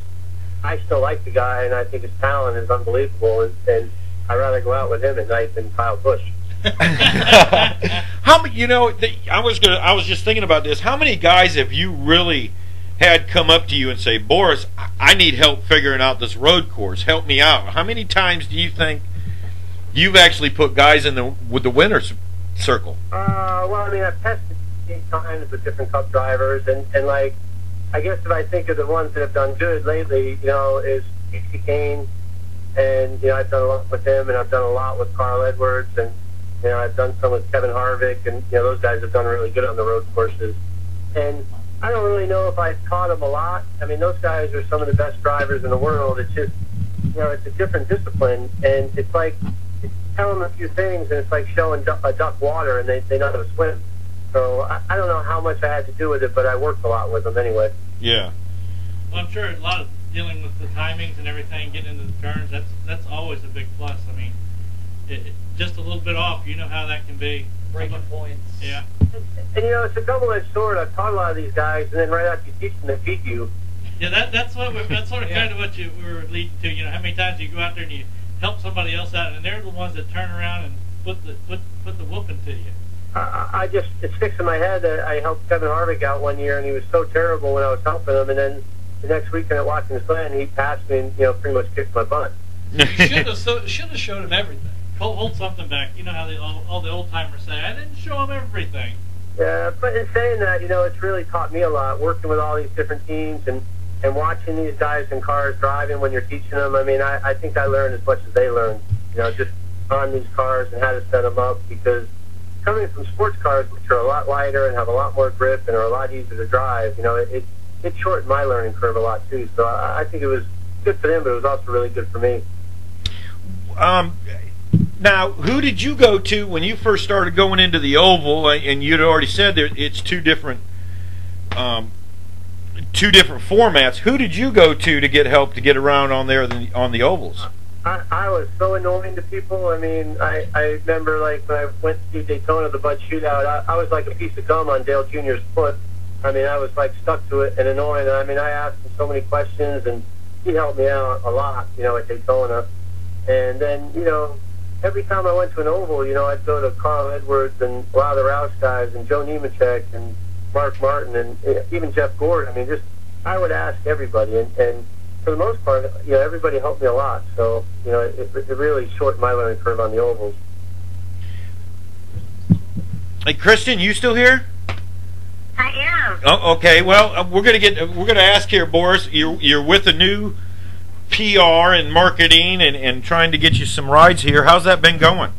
I still like the guy, and I think his talent is unbelievable, and I'd rather go out with him at night than Kyle Busch. How many? I was just thinking about this. How many guys have you really had come up to you and say, Boris, I need help figuring out this road course. Help me out. How many times do you think you've actually put guys with the winner's circle? Well, I mean, I've tested 8 times with different Cup drivers, and like, I guess if I think of the ones that have done good lately, is Casey Kane, and I've done a lot with him, and I've done a lot with Carl Edwards, and You know, I've done some with Kevin Harvick, and those guys have done really good on the road courses. And I don't really know if I've taught them a lot. I mean, those guys are some of the best drivers in the world. It's just, it's a different discipline, and it's like tell them a few things, and it's like showing a duck water, and they know how to swim. So I don't know how much I had to do with it, but I worked a lot with them anyway. Yeah. Well, I'm sure a lot of dealing with the timings and everything, getting into the turns, that's always a big plus. I mean, just a little bit off, you know how that can be. Breaking points. Yeah. And it's a double-edged sword. I've taught a lot of these guys, and then right after you teach them, they beat you. Yeah, that's sort of kind of what we were leading to. You know, how many times you go out there and you help somebody else out, and they're the ones that turn around and put the whooping to you. It sticks in my head that I helped Kevin Harvick out one year, and he was so terrible when I was helping him, and then the next weekend at Watkins Glen, he passed me and pretty much kicked my butt. You should have showed him everything. Hold something back. You know how all the old timers say, I didn't show him everything. Yeah, but in saying that, it's really taught me a lot, working with all these different teams and watching these guys in cars driving when you're teaching them. I mean, I think I learned as much as they learned, just on these cars and how to set them up, because coming from sports cars, which are a lot lighter and have a lot more grip and are a lot easier to drive, it shortened my learning curve a lot too. So I think it was good for them, but it was also really good for me. Now, who did you go to when you first started going into the oval? And you'd already said it's two different formats. Who did you go to get help to get around on there on the ovals? I was so annoying to people. I mean, I remember like when I went to Daytona, the Bud Shootout, I was like a piece of gum on Dale Jr.'s foot. I mean, I was like stuck to it and annoying. I mean, I asked him so many questions, and he helped me out a lot, at Daytona. And then, every time I went to an oval, I'd go to Carl Edwards and a lot of the Roush guys and Joe Nemechek and Mark Martin and even Jeff Gord. I mean, I would ask everybody, and for the most part, everybody helped me a lot. So, it really shortened my learning curve on the ovals. Hey, Kristin, you still here? I am. Oh, okay. Well, we're gonna ask here, Boris. You're with a new PR and marketing and trying to get you some rides here. How's that been going?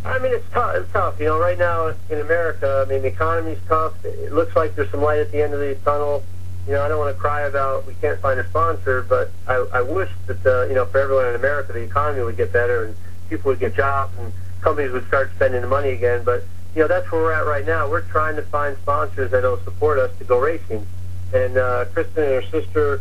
I mean, it's tough. It's tough. Right now in America, I mean, the economy's tough. It looks like there's some light at the end of the tunnel. I don't want to cry about we can't find a sponsor, but I wish that, for everyone in America, the economy would get better and people would get jobs and companies would start spending the money again. But, that's where we're at right now. We're trying to find sponsors that will support us to go racing. And Kristin and her sister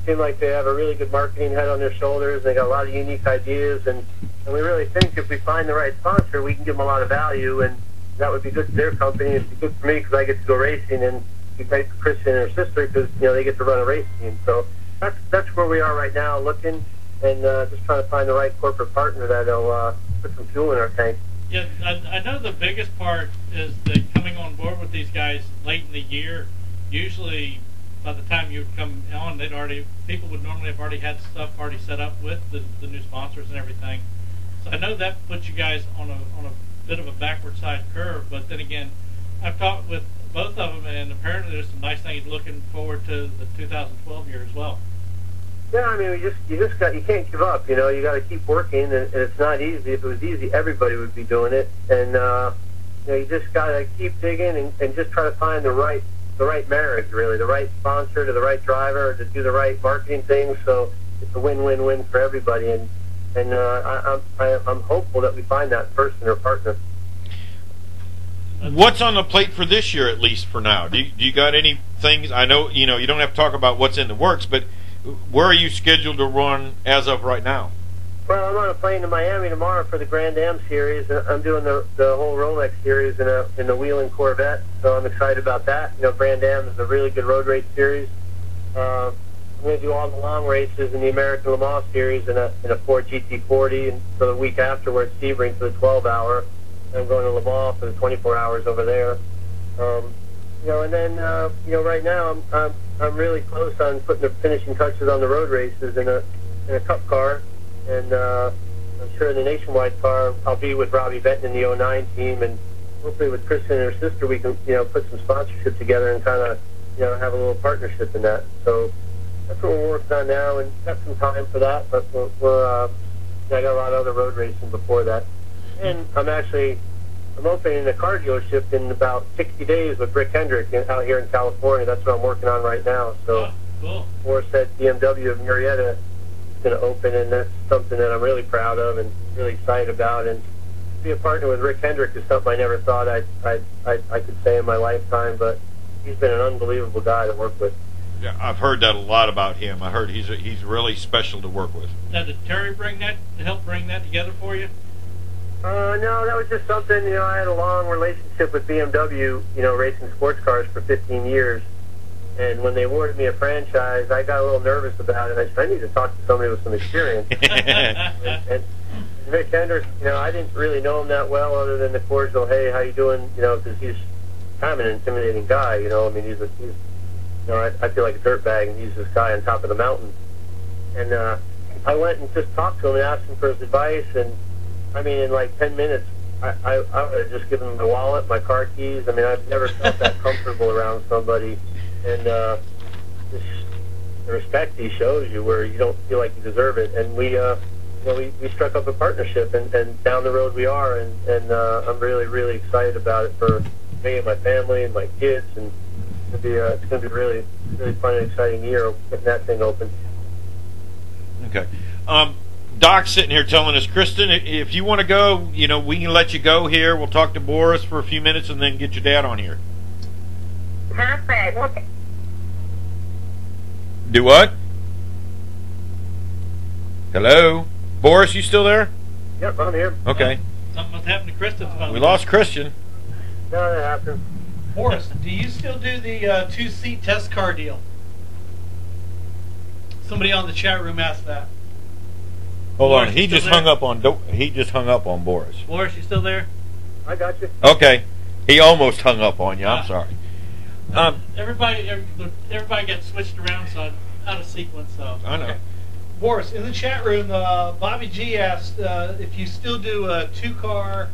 seem like they have a really good marketing head on their shoulders. They got a lot of unique ideas, and we really think if we find the right sponsor, we can give them a lot of value, and that would be good for their company. It'd be good for me because I get to go racing, and it'd be great for Kristin and her sister because they get to run a race team. So that's where we are right now, looking and just trying to find the right corporate partner that'll put some fuel in our tank. Yeah, I know the biggest part is that coming on board with these guys late in the year, usually by the time you would come on, people would normally have already had stuff already set up with the new sponsors and everything. So I know that puts you guys on a bit of a backward side curve. But then again, I've talked with both of them, and apparently there's some nice things looking forward to the 2012 year as well. Yeah, I mean, you can't give up. You got to keep working, and it's not easy. If it was easy, everybody would be doing it. And you just got to keep digging and just try to find the right marriage, really, the right sponsor to the right driver to do the right marketing things. So it's a win-win-win for everybody. And I'm hopeful that we find that person or partner. What's on the plate for this year, at least for now? Do you got any things? I know you don't have to talk about what's in the works, but where are you scheduled to run as of right now? Well, I'm on a plane to Miami tomorrow for the Grand Am Series. I'm doing the whole Rolex Series in the Wheeling Corvette, so I'm excited about that. Grand Am is a really good road race series. I'm going to do all the long races in the American Le Mans Series in a Ford GT40, and for the week after we're at Sebring for the 12-hour. I'm going to Le Mans for the 24 hours over there. And then right now I'm really close on putting the finishing touches on the road races in a Cup car. And I'm sure in the Nationwide car, I'll be with Robbie Benton in the 09 team, and hopefully with Kristin and her sister, we can put some sponsorship together and kind of have a little partnership in that. So that's what we're working on now, and got some time for that. But I got a lot of other road racing before that, and I'm actually I'm opening a car dealership in about 60 days with Rick Hendrick out here in California. That's what I'm working on right now. So, cool. Boris Said BMW of Murrieta is going to open, and that's something that I'm really proud of and really excited about. And to be a partner with Rick Hendrick is something I never thought I could say in my lifetime, but he's been an unbelievable guy to work with. Yeah, I've heard that a lot about him. I heard he's really special to work with. Now, did Terry help bring that together for you? No, that was just something, I had a long relationship with BMW, racing sports cars for 15 years. And when they awarded me a franchise, I got a little nervous about it. I said, I need to talk to somebody with some experience. and Rick Hendrick, I didn't really know him that well other than the cordial, hey, how you doing? Because he's kind of an intimidating guy, I mean, I feel like a dirtbag, and he's this guy on top of the mountain. And I went and just talked to him and asked him for his advice, and I mean, in like 10 minutes, I would have just given him my wallet, my car keys. I mean, I've never felt that comfortable around somebody. And the respect he shows you where you don't feel like you deserve it. And we struck up a partnership, and down the road we are. And I'm really, really excited about it for me and my family and my kids. And it's going to be really, really fun and exciting year getting that thing open. Okay. Doc's sitting here telling us, Kristin, if you want to go, we can let you go here. We'll talk to Boris for a few minutes and then get your dad on here. Perfect. Okay. Do what? Hello? Boris, you still there? Yep, I'm here. Okay. Something must happen to Kristin's phone. We lost Christian. No, that happened. Boris, do you still do the two-seat test car deal? Somebody on the chat room asked that. Hold Boris, on. He just hung up on Boris. Boris, you still there? I got you. Okay. He almost hung up on you. I'm sorry. Everybody got switched around, so I'm out of sequence. So I know. Okay. Boris, in the chat room, Bobby G asked if you still do a two-seater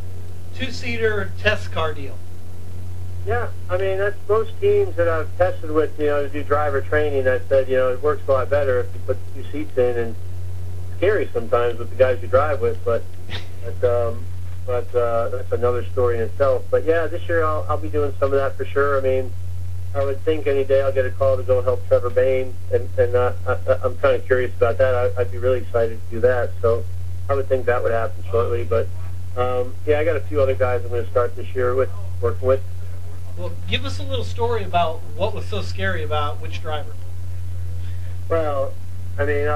test car deal. Yeah, I mean, that's most teams that I've tested with, to do driver training. I said, it works a lot better if you put the 2 seats in, and it's scary sometimes with the guys you drive with, but that's another story in itself. But yeah, this year I'll be doing some of that for sure. I mean, I would think any day I'll get a call to go help Trevor Bain, and I'm kind of curious about that. I'd be really excited to do that. So I would think that would happen shortly. But yeah, I got a few other guys I'm going to start this year working with. Well, give us a little story about what was so scary about which driver. Well, I mean,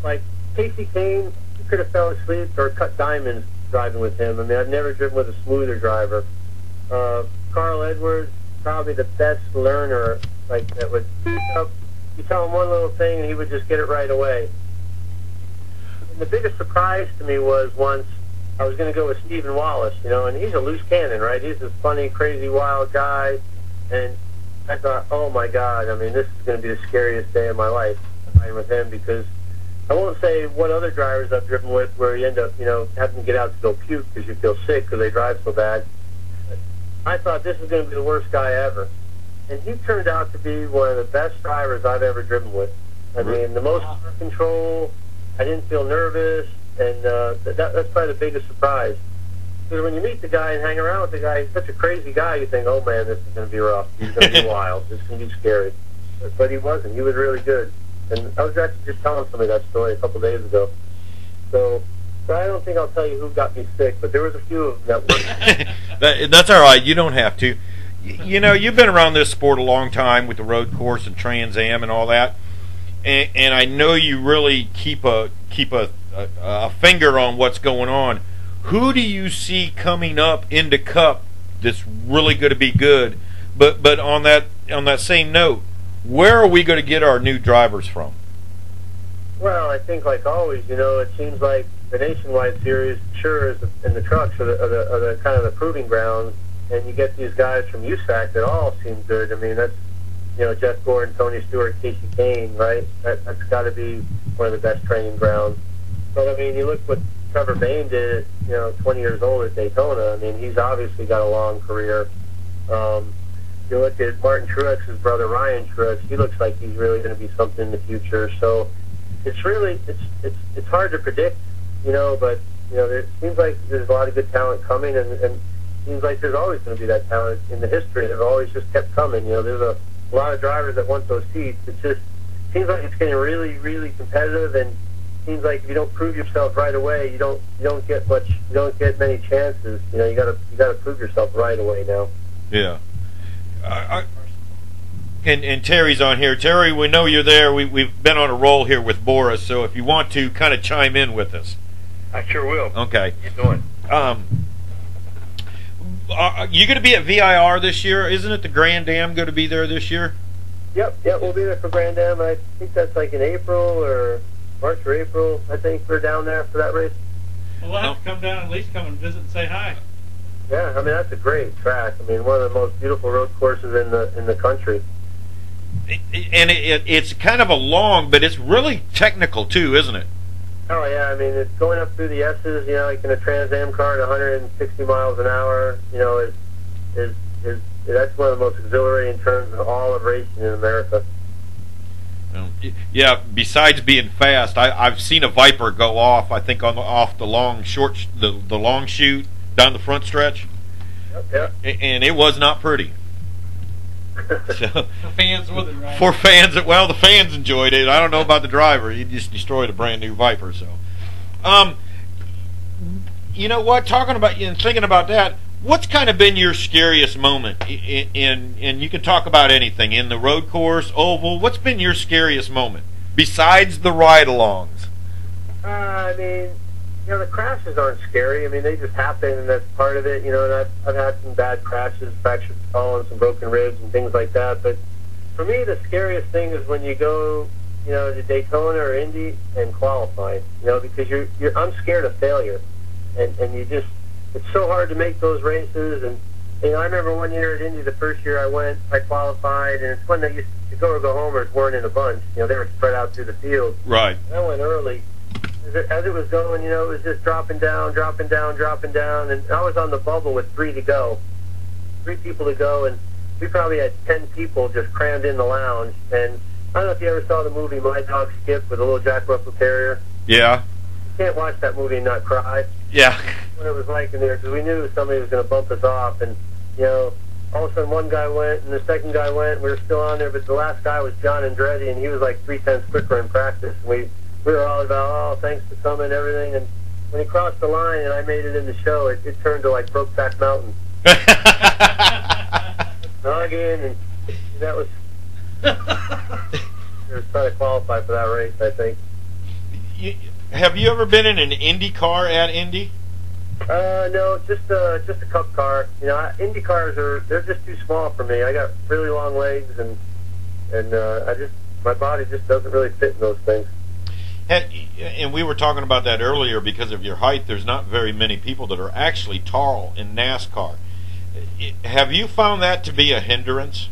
like Casey Kane, you could have fell asleep or cut diamonds driving with him. I mean, I've never driven with a smoother driver. Carl Edwards, probably the best learner, like that would pick up, you tell him one little thing and he would just get it right away. And the biggest surprise to me was once I was going to go with Stephen Wallace, and he's a loose cannon, right? He's this funny, crazy, wild guy, and I thought, oh my God, I mean, this is going to be the scariest day of my life riding with him, because I won't say what other drivers I've driven with where you end up, having to get out to go puke because you feel sick because they drive so bad. I thought this was going to be the worst guy ever. And he turned out to be one of the best drivers I've ever driven with. I mean, the most control, I didn't feel nervous, and that's probably the biggest surprise. Because when you meet the guy and hang around with the guy, he's such a crazy guy, you think, oh man, this is going to be rough. He's going to be wild. This is going to be scary. But he wasn't. He was really good. And I was actually just telling somebody that story a couple days ago. So I don't think I'll tell you who got me sick, but there was a few of them that were. That's all right. You don't have to. You've been around this sport a long time with the road course and Trans Am and all that, and I know you really keep a finger on what's going on. Who do you see coming up into Cup that's really going to be good? But on that same note, where are we going to get our new drivers from? Well, I think like always, it seems like the Nationwide Series sure is in the trucks are the kind of the proving grounds, and you get these guys from USAC that all seem good. I mean, that's Jeff Gordon, Tony Stewart, Casey Kane, right? That's got to be one of the best training grounds. But I mean, you look what Trevor Bain did, 20 years old at Daytona. I mean, he's obviously got a long career. You look at Martin Truex's brother Ryan Truex. He looks like he's really going to be something in the future. So it's really it's hard to predict, but it seems like there's a lot of good talent coming, and it seems like there's always going to be that talent in the history. They've always just kept coming. There's a lot of drivers that want those seats. It just seems like it's getting really, really competitive, and seems like if you don't prove yourself right away, you don't get many chances. You gotta prove yourself right away now. Yeah. And Terry's on here. Terry, we know you're there. We've been on a roll here with Boris, so if you want to kind of chime in with us. I sure will. Okay. How you doing? You're going to be at VIR this year, isn't it? The Grand Am going to be there this year? Yep, we'll be there for Grand Am. I think that's like in April or March or April. I think we're down there for that race. Well, we'll have to come down, at least come and visit and say hi. Yeah, I mean, that's a great track. I mean, one of the most beautiful road courses in the country. And it's kind of a long, but it's really technical too, isn't it? Oh yeah, I mean, it's going up through the S's, like in a Trans Am car at 160 miles an hour. That's one of the most exhilarating turns in all of racing in America. Yeah. Besides being fast, I've seen a Viper go off. I think off the long the long chute down the front stretch. Yep. And it was not pretty. So, for fans with it, right? For fans, the fans enjoyed it. I don't know about the driver. He just destroyed a brand new Viper. So, you know what? Talking about and thinking about that, what's kind of been your scariest moment? And you can talk about anything in the road course, oval. What's been your scariest moment besides the ride-alongs? I mean, the crashes aren't scary. I mean, they just happen, and that's part of it. And I've had some bad crashes, fractured skull and some broken ribs and things like that. But for me, the scariest thing is when you go, to Daytona or Indy and qualify. Because I'm scared of failure, and it's so hard to make those races. And I remember one year at Indy, the first year I qualified, and it's when they used to go or go homers weren't in a bunch. They were spread out through the field. Right. And I went early. As it was going, it was just dropping down, and I was on the bubble with 3 people to go, and we probably had 10 people just crammed in the lounge. And I don't know if you ever saw the movie My Dog Skip with a little Jack Russell Terrier. Yeah. You can't watch that movie and not cry. Yeah. What it was like in there, because we knew somebody was going to bump us off, and all of a sudden one guy went, and the second guy went, and we were still on there, but the last guy was John Andretti, and he was like 3/10 quicker in practice. We were all about, thanks for coming and everything. And when he crossed the line and I made it in the show, it turned to like Brokeback Mountain. Noggin, and that was... They were trying to qualify for that race, I think. Have you ever been in an Indy car at Indy? No, just a cup car. Indy cars they're just too small for me. I got really long legs, and my body just doesn't really fit in those things. And we were talking about that earlier because of your height. There's not very many people that are actually tall in NASCAR. Have you found that to be a hindrance?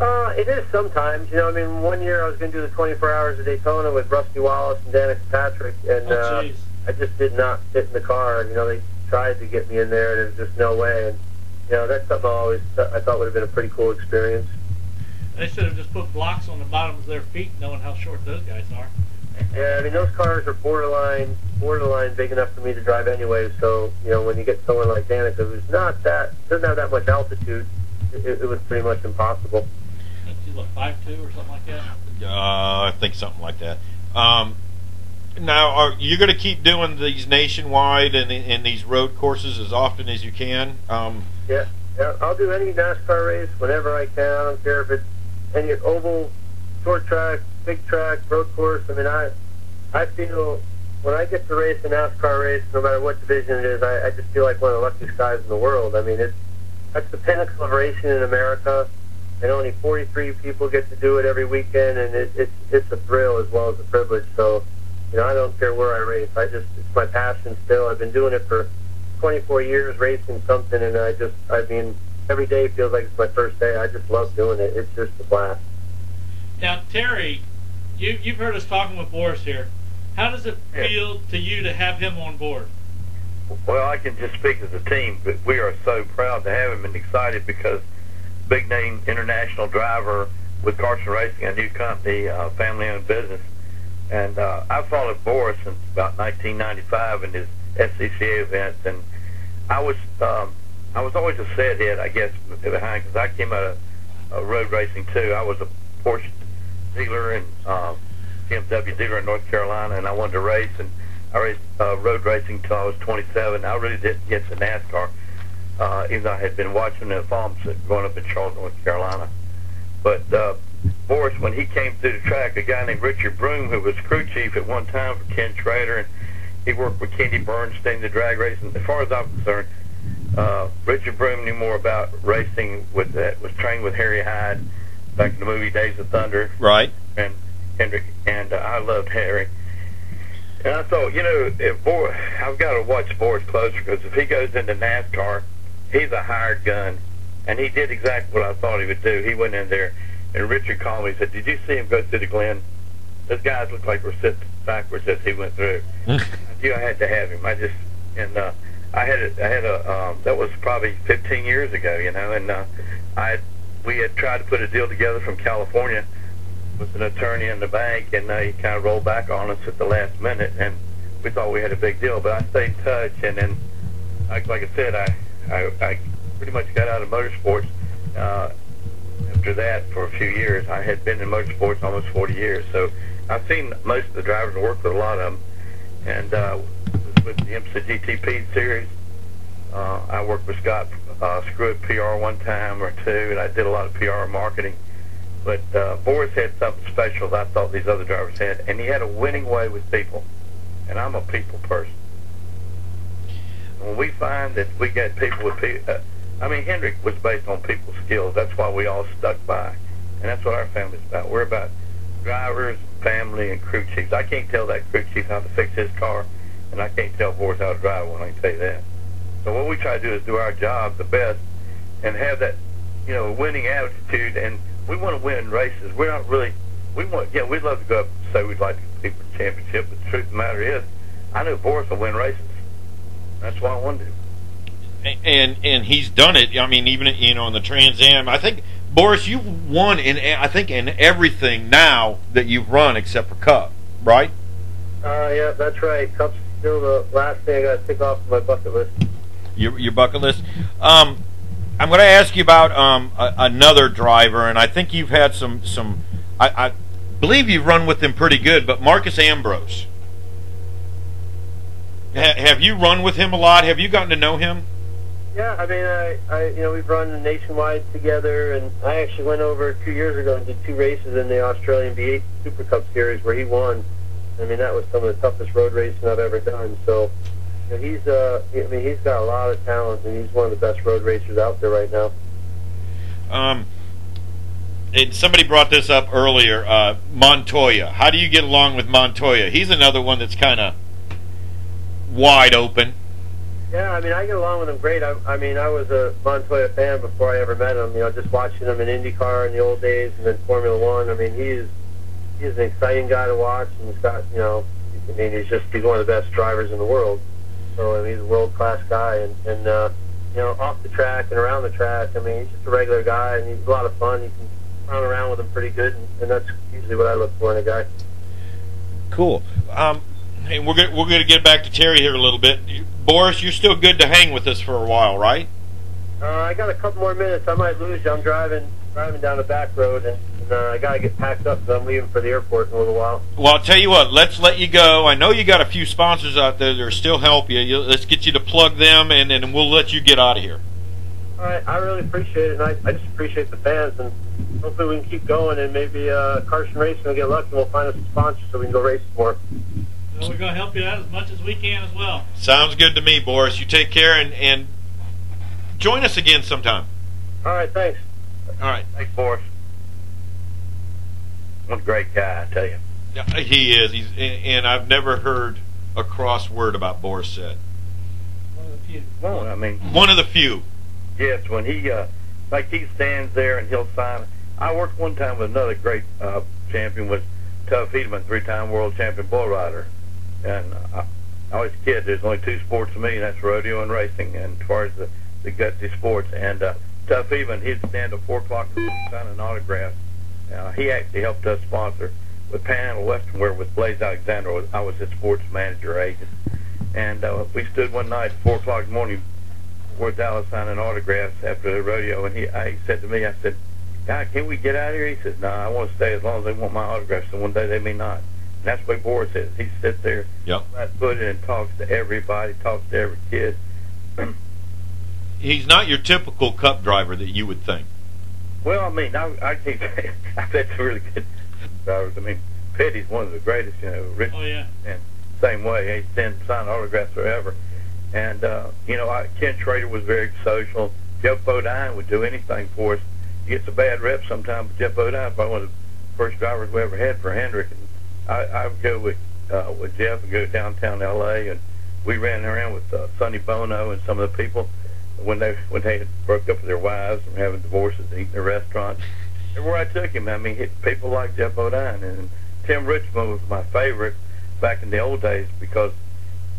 It is sometimes. One year I was going to do the 24 Hours of Daytona with Rusty Wallace and Danica Patrick, and I just did not fit in the car. They tried to get me in there, and there was just no way. And that's something I thought would have been a pretty cool experience. They should have just put blocks on the bottoms of their feet, knowing how short those guys are. Yeah, those cars are borderline big enough for me to drive anyway. So when you get someone like Danica who's doesn't have that much altitude, it was pretty much impossible. She's like 5'2" or something like that. I think something like that. Now, are you going to keep doing these nationwide and these road courses as often as you can? Yeah, I'll do any NASCAR race whenever I can. I don't care if it's any oval, short track, big track, road course. I mean, I feel when I get to race a NASCAR race, no matter what division it is, I just feel like one of the luckiest guys in the world. I mean, that's the pinnacle of racing in America, and only 43 people get to do it every weekend, and it's a thrill as well as a privilege. So, I don't care where I race. It's my passion still. I've been doing it for 24 years, racing something, and every day feels like it's my first day. I just love doing it. It's just a blast. Now, Terry, you've heard us talking with Boris here. How does it feel to you to have him on board? Well, I can just speak as a team, but we are so proud to have him and excited because big name international driver with Carson Racing, a new company, family-owned business. And I followed Boris since about 1995 in his SCCA events, and I was always a set head, I guess, behind, because I came out of road racing too. I was a Porsche dealer and BMW dealer in North Carolina, and I wanted to race, and I raced road racing until I was 27. I really didn't get to NASCAR, even though I had been watching the farms growing up in Charlotte, North Carolina. But Boris, when he came through the track, a guy named Richard Brehm, who was crew chief at one time for Ken Schrader, and he worked with Kenny Bernstein, the drag racing. As far as I'm concerned, Richard Brehm knew more about racing, was trained with Harry Hyde back in the movie Days of Thunder. Right. And Hendrick, and I loved Harry. And I thought, I've got to watch Boris closer, because if he goes into NASCAR, he's a hired gun. And he did exactly what I thought he would do. He went in there, and Richard called me and said, "Did you see him go through the Glen? Those guys look like we're sitting backwards as he went through." I knew I had to have him. That was probably 15 years ago, and we had tried to put a deal together from California with an attorney in the bank, and he kind of rolled back on us at the last minute, and we thought we had a big deal. But I stayed in touch, and then, like I said, I pretty much got out of motorsports after that for a few years. I had been in motorsports almost 40 years, so I've seen most of the drivers and worked with a lot of them, and was with the IMSA GTP series. I worked with Scott Screw PR one time or two, and I did a lot of PR marketing. But Boris had something special that I thought these other drivers had, and he had a winning way with people, and I'm a people person. When we find that we get people with people, Hendrick was based on people's skills. That's why we all stuck by, and that's what our family's about. We're about drivers, family, and crew chiefs. I can't tell that crew chief how to fix his car, and I can't tell Boris how to drive one, I can tell you that. So what we try to do is do our job the best and have that, winning attitude, and we want to win races. We're not really, we'd love to go up and say we'd like to compete for the championship, but the truth of the matter is, I knew Boris will win races. That's why I wanted to. And he's done it. I mean, even on the Trans Am, I think Boris, you've won in everything now that you've run except for Cup, right? Yeah, that's right. Cup's still the last thing I got to tick off my bucket list. Your bucket list. I'm going to ask you about another driver, and I think you've had some. I believe you've run with him pretty good, but Marcus Ambrose. Have you run with him a lot? Have you gotten to know him? Yeah, we've run nationwide together, and I actually went over 2 years ago and did 2 races in the Australian V8 Super Cup Series where he won. That was some of the toughest road racing I've ever done. So, he's got a lot of talent, and he's one of the best road racers out there right now. And somebody brought this up earlier, Montoya. How do you get along with Montoya? He's another one that's kind of wide open. Yeah, I get along with him great. I was a Montoya fan before I ever met him. Just watching him in IndyCar in the old days, and then Formula One. He's an exciting guy to watch, and he's got, he's one of the best drivers in the world. So he's a world-class guy, and off the track and around the track, he's just a regular guy, and he's a lot of fun. You can run around with him pretty good, and that's usually what I look for in a guy. Cool. Hey, we're going to get back to Terry here a little bit. Boris, you're still good to hang with us for a while, right? I got a couple more minutes. I might lose you. I'm driving down the back road, and I got to get packed up because I'm leaving for the airport in a little while. Well, I'll tell you what. Let's let you go. I know you got a few sponsors out there that are still help you. Let's get you to plug them, and we'll let you get out of here. All right. I really appreciate it, and I just appreciate the fans, and hopefully we can keep going, and maybe Carson Racing will get lucky, and we'll find us some sponsors so we can go race more. Well, we're going to help you out as much as we can as well. Sounds good to me, Boris. You take care, and join us again sometime. All right, thanks. All right. Thanks, Boris. What a great guy, I tell you. Yeah, he is. And I've never heard a cross word about Boris Said. One of the few. Well, one of the few. Yes, when he stands there and he'll sign. I worked one time with another great champion, was Tuff Hedeman, 3-time world champion bull rider. And I always kid, there's only 2 sports to me, and that's rodeo and racing, and as far as the gutsy sports. And Tuff Hedeman, he'd stand at 4 o'clock and sign an autograph. He actually helped us sponsor with Panhandle Western, where with Blaze Alexander, I was his sports manager agent. And we stood one night at 4 o'clock in the morning where Dallas signing autographs after the rodeo, and he said to me, I said, God, can we get out of here? He said, no, I want to stay as long as they want my autographs, so one day they may not. And that's the way Boris is. He sits there, flat-footed, and talks to everybody, talks to every kid. He's not your typical Cup driver that you would think. Well, I mean, I can't say, I've had some really good drivers. I mean, Petty's one of the greatest, you know, Rich, and same way, he's signed autographs forever. And, you know, Ken Schrader was very social. Jeff Bodine would do anything for us. He gets a bad rep sometimes, but Jeff Bodine is probably one of the first drivers we ever had for Hendrick. And I would go with Jeff and go downtown L.A., and we ran around with Sonny Bono and some of the people when they had broke up with their wives and were having divorces and eating in restaurants. Everywhere I took him, I mean, people like Jeff Bodine. And Tim Richmond was my favorite back in the old days because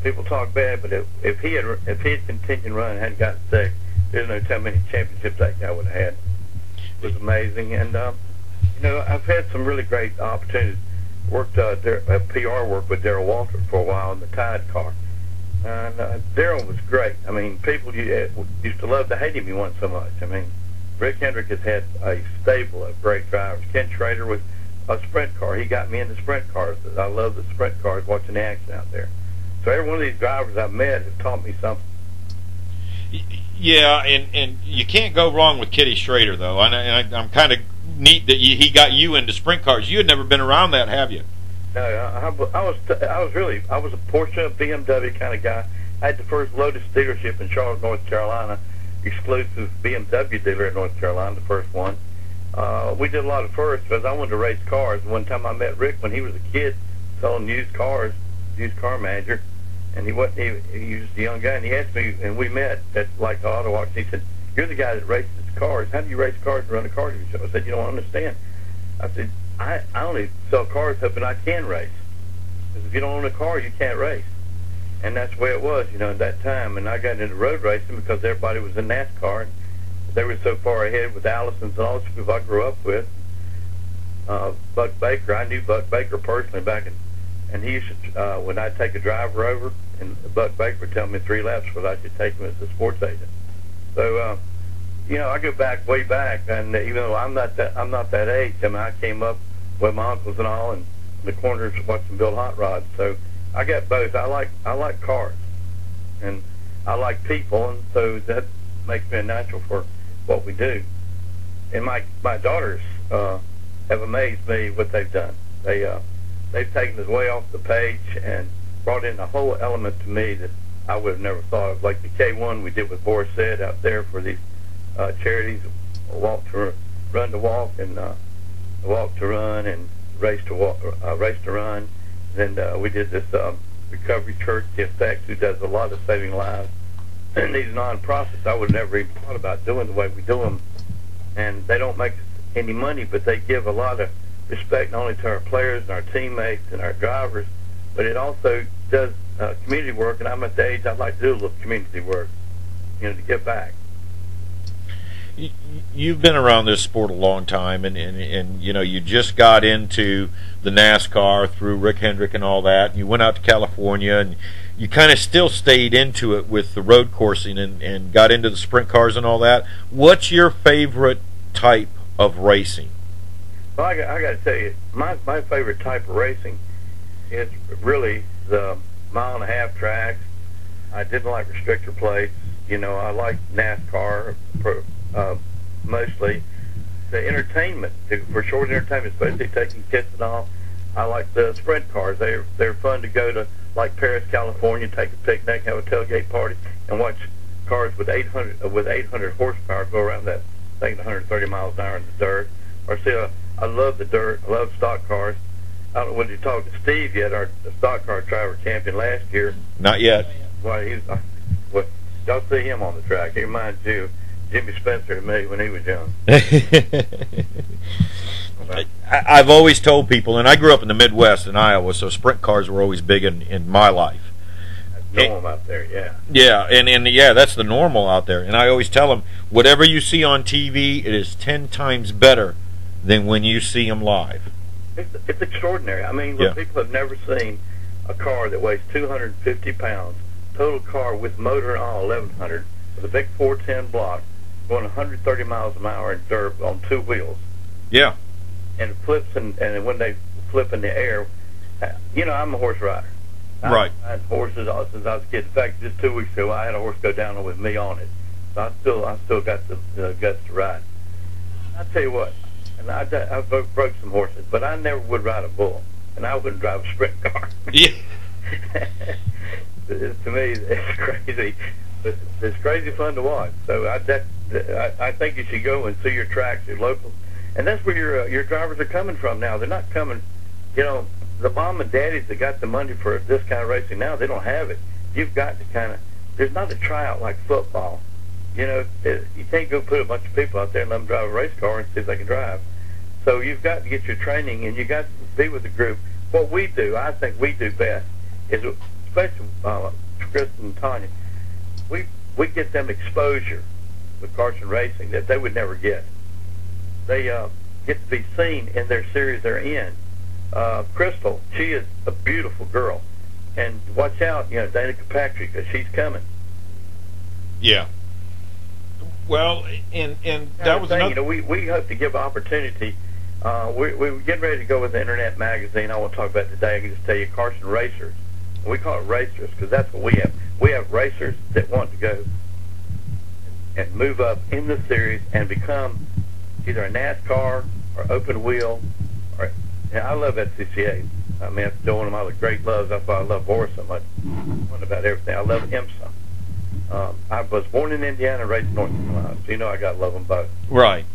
people talk bad, but if he had continued running and hadn't gotten sick, there's no telling how many championships that guy would have had. It was amazing. And, you know, I've had some really great opportunities. Worked PR work with Darrell Waltrip for a while in the Tide car. And Darrell was great. I mean, people used to love to hate him. He won so much. I mean, Rick Hendrick has had a stable of great drivers. Ken Schrader was a sprint car. He got me into sprint cars. I love the sprint cars, watching the action out there. So every one of these drivers I've met have taught me something. Yeah, and you can't go wrong with Kitty Schrader, though. And I'm kind of neat that he got you into sprint cars. You had never been around that, have you? No, I was a Porsche BMW kind of guy. I had the first Lotus dealership in Charlotte, North Carolina, exclusive BMW dealer in North Carolina, the first one. We did a lot of firsts because I wanted to race cars. One time I met Rick when he was a kid selling used cars, used car manager, and he was a young guy, and he asked me, and we met at like the auto auction. He said, "You're the guy that races cars. How do you race cars and run a car show?" I said, "You don't understand." I said, I only sell cars hoping I can race. Because if you don't own a car, you can't race. And that's the way it was, you know, at that time. And I got into road racing because everybody was in NASCAR. And they were so far ahead with Allison's and all the people I grew up with. Buck Baker, I knew Buck Baker personally back in, and he used to, when I'd take a driver over, and Buck Baker would tell me 3 laps whether I should take him as a sports agent. So, you know, I go back way back, and even though I'm not that age, I mean, I came up with my uncles and all, and the corners watching build hot rods. So I got both. I like cars, and I like people, and so that makes me a natural for what we do. And my daughters have amazed me what they've done. They've taken us way off the page and brought in a whole element to me that I would have never thought of, like the K1 we did with Boris Said out there for these charities, run to walk, and walk to run, and race to run. And we did this recovery church, the Effects, who does a lot of saving lives. And these non-profits, I would have never even thought about doing the way we do them. And they don't make any money, but they give a lot of respect not only to our players and our teammates and our drivers, but it also does community work. And I'm at the age I'd like to do a little community work, you know, to give back. You've been around this sport a long time, and you know, you just got into the NASCAR through Rick Hendrick and all that, and you went out to California, and you kind of still stayed into it with the road coursing and got into the sprint cars and all that. What's your favorite type of racing? Well, I got to tell you, my favorite type of racing is really the 1.5-mile tracks. I didn't like restrictor plates. You know, I like NASCAR mostly. The entertainment, for short entertainment, especially taking kids and all. I like the sprint cars. They're fun to go to, like Paris, California, take a picnic, have a tailgate party, and watch cars with 800 horsepower go around that thing at 130 miles an hour in the dirt. Or see, I love the dirt. I love stock cars. I don't know whether you talked to Steve yet, our stock car driver champion last year. Not yet. Well, y'all see him on the track. He reminds you of Jimmy Spencer to me when he was young. I've always told people, and I grew up in the Midwest in Iowa, so sprint cars were always big in my life. That's normal out there, yeah. Yeah, and yeah, that's the normal out there. And I always tell them, whatever you see on TV, it is 10 times better than when you see them live. it's extraordinary. I mean, when people have never seen a car that weighs 250 pounds, total car with motor and all, 1,100, with a big 410 block, going 130 miles an hour in dirt on 2 wheels. Yeah. And it flips, and when they flip in the air, you know, I'm a horse rider. Right. I've had horses since I was a kid. In fact, just 2 weeks ago, I had a horse go down with me on it. So I still got the guts to ride. I tell you what, and I broke some horses, but I never would ride a bull, and I wouldn't drive a sprint car. Yeah. To me, it's crazy, but it's crazy fun to watch. So I think you should go and see your tracks, your local, and that's where your drivers are coming from now. They're not coming, you know, the mom and daddies that got the money for this kind of racing now, they don't have it. You've got to kind of, there's not a tryout like football. You know, you can't go put a bunch of people out there and let them drive a race car and see if they can drive. So you've got to get your training, and you got to be with the group. What we do, I think we do best, is, especially Kristin and Tonya, we get them exposure with Carson Racing that they would never get. They get to be seen in their series they're in. Krystal, she is a beautiful girl, and watch out, you know, Dana Kirkpatrick, because she's coming. Yeah. Well, and that was another. You know, we hope to give opportunity. We're getting ready to go with the internet magazine. I won't talk about it today. I can just tell you, Carson Racers. We call it racers because that's what we have. We have racers that want to go and move up in the series and become either a NASCAR or open wheel. Or, and I love FCCA. I mean, it's still one of my great loves. That's why I love Boris so much. One about everything. I love IMSA. I was born in Indiana and raised in North Carolina, so you know I got to love them both. Right.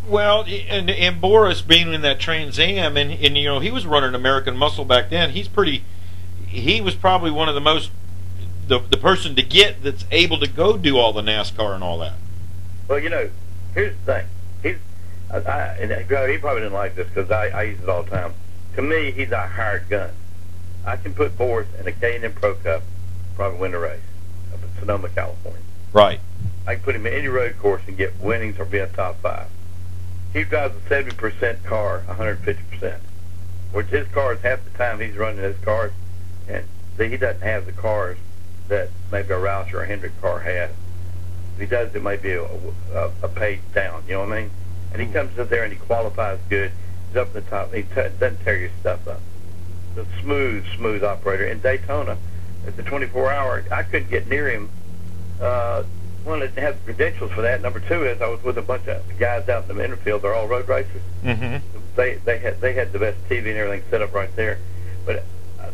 Well, and Boris being in that Trans Am, and you know, he was running American Muscle back then. He was probably one of the most, the person to get that's able to go do all the NASCAR and all that. Well, you know, here's the thing. And he probably didn't like this because I use it all the time. To me, he's a hired gun. I can put Boris in a K&M Pro Cup, probably win the race up in Sonoma, California. Right. I can put him in any road course and get winnings or be a top 5. He drives a 70% car, 150%. Which his cars, half the time he's running his cars, and he doesn't have the cars that maybe a Roush or a Hendrick car has. If he does, it might be a page down, you know what I mean? And he comes up there and he qualifies good. He's up in the top. He doesn't tear your stuff up. The smooth operator. In Daytona, at the 24-hour, I couldn't get near him. One, I didn't have the credentials for that. Number 2 is I was with a bunch of guys out in the infield. They're all road racers. Mm-hmm. They had the best TV and everything set up right there. But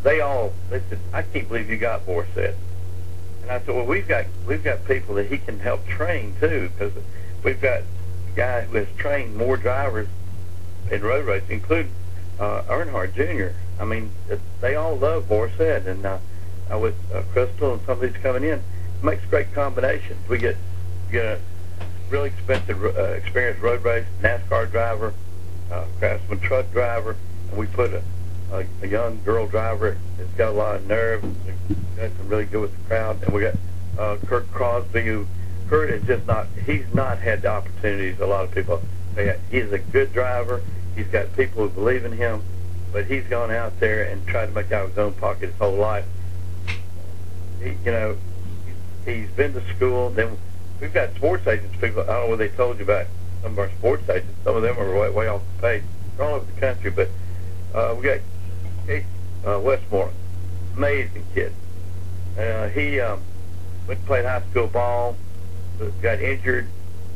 they said, I can't believe you got Boris Said. And I said, well, we've got people that he can help train too, because we've got a guy who has trained more drivers in road racing, including Earnhardt Jr. I mean, they all love Boris Said, and with Krystal and some of these coming in, it makes great combinations. We get a really expensive, experienced road race NASCAR driver, Craftsman truck driver, and we put a young girl driver that's got a lot of nerve, that's really good with the crowd, and we got Crosbie, who Kurt is he's not had the opportunities a lot of people. He's a good driver. He's got people who believe in him, but he's gone out there and tried to make out of his own pocket his whole life. He's been to school. Then we've got sports agents. People, I don't know what they told you about some of our sports agents. Some of them are way off the pace. They're all over the country, but we got Case Westmore, amazing kid. He went and played high school ball, got injured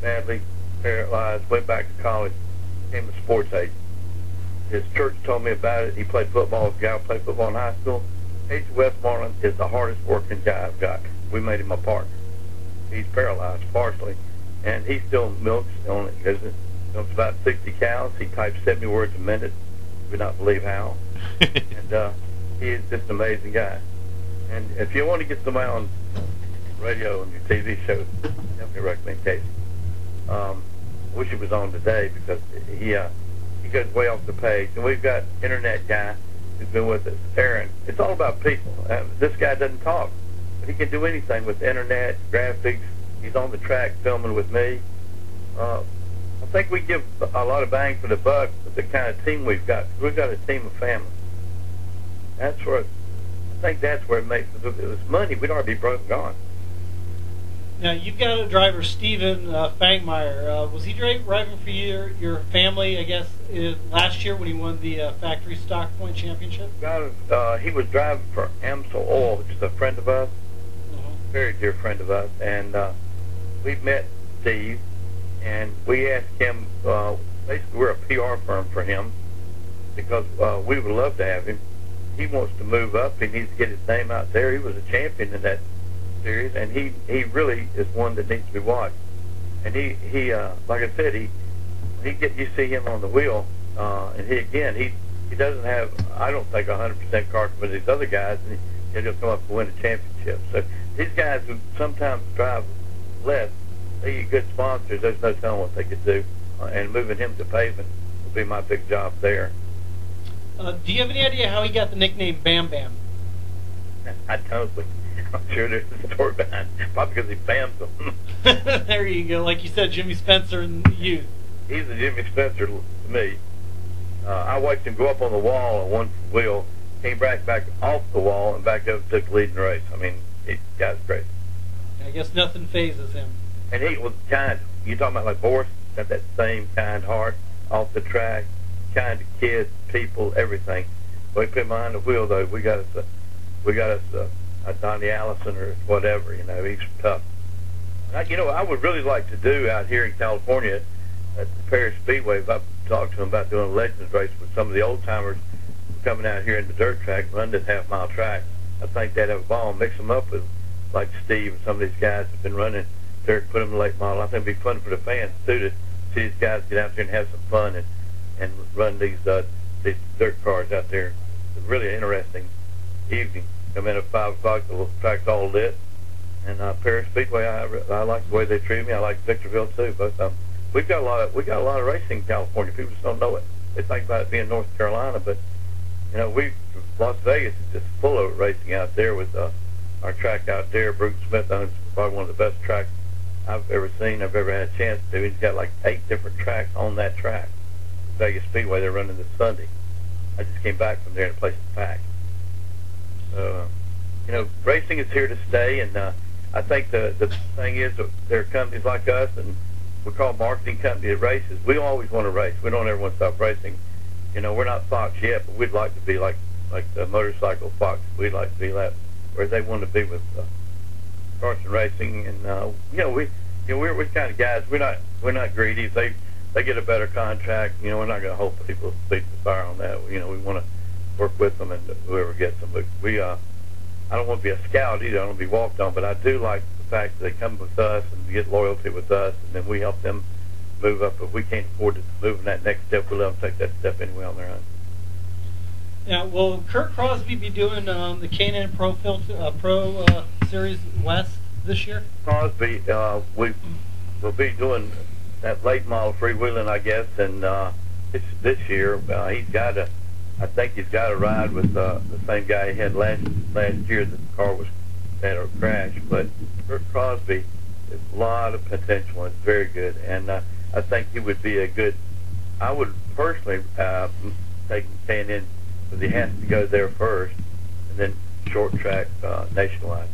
badly, paralyzed, went back to college, became a sports agent. His church told me about it. He played football. His guy played football in high school. H. Westmoreland is the hardest working guy I've got. We made him a partner. He's paralyzed partially, and he still milks. Milks about 60 cows. He types 70 words a minute. You would not believe how. And he is just an amazing guy. And if you want to get somebody on radio and your TV show, definitely recommend Casey. I wish he was on today because he goes way off the page. And we've got internet guy who's been with us, Aaron. It's all about people. This guy doesn't talk, but he can do anything with internet, graphics. He's on the track filming with me. I'll think we give a lot of bang for the buck with the kind of team we've got. We've got a team of family. That's where I think that's where it makes. If it was money, we'd already be broke and gone. Now you've got a driver, Steven Fangmeyer. Was he driving for your family? I guess last year when he won the factory stock point championship. He was driving for Amsel Oil, which is a friend of us, very dear friend of us, and we met Steve, and we asked him. Basically, we're a PR firm for him because we would love to have him. He wants to move up. He needs to get his name out there. He was a champion in that series, and he really is one that needs to be watched. And he like I said, you see him on the wheel, and he doesn't have, I don't think, 100% card with these other guys, and he'll just come up and win a championship. So these guys who sometimes drive less, they get good sponsors. There's no telling what they could do, and moving him to pavement will be my big job there. Do you have any idea how he got the nickname Bam Bam? I don't. I'm sure there's a story behind it. Probably because he bams them. There you go. Like you said, Jimmy Spencer and you. He's a Jimmy Spencer to me. I watched him go up on the wall on one wheel, came back off the wall, and back up and took the lead in the race. I mean, the guy's great. I guess nothing phases him. And he was kind. You talking about like Boris? Got that same kind heart off the track, kind to kids, people, everything. But we put him behind the wheel though. We got us a Donnie Allison or whatever. You know, he's tough. I would really like to do out here in California at the Paris Speedway. If I talked to them about doing a Legends race with some of the old timers coming out here in the dirt track, run this half-mile track. I think they'd have a ball and mix them up with like Steve and some of these guys that've been running dirt, put them in the late model. I think it'd be fun for the fans too to see these guys get out there and have some fun and run these dirt cars out there. It's really an interesting evening. Come in at 5 o'clock, the track's all lit. And Paris Speedway, I like the way they treat me. I like Victorville too. But we got a lot of racing in California. People just don't know it. They think about it being North Carolina, but Las Vegas is just full of racing out there with our track out there. Bruce Smith owns probably one of the best tracks I've ever seen. I've ever had a chance to. He's got like 8 different tracks on that track. Vegas Speedway, they're running this Sunday. I just came back from there and the place is packed. So, racing is here to stay, and I think the thing is that there are companies like us, and we call marketing company that races. We always want to race. We don't ever want to stop racing. We're not Fox yet, but we'd like to be like the motorcycle Fox. We'd like to be that where they want to be with Carson Racing, and we're kind of guys. We're not greedy. If they get a better contract, we're not going to hold people's feet to the fire on that. We want to work with them and whoever gets them. But I don't want to be a scout either. I don't want to be walked on, but I do like the fact that they come with us and get loyalty with us, and then we help them move up. If we can't afford to move in that next step, we'll let them take that step anyway on their own. Now, will Kurt Crosbie be doing the K&N Pro Series West this year? Crosbie, we'll be doing that late model freewheeling, I guess, and this year I think he's got a ride with the same guy he had last year. The car had a crash, but Kurt Crosbie has a lot of potential and very good, and I think he would be a good. I would personally take K&N because he has to go there first, and then short track nationwide.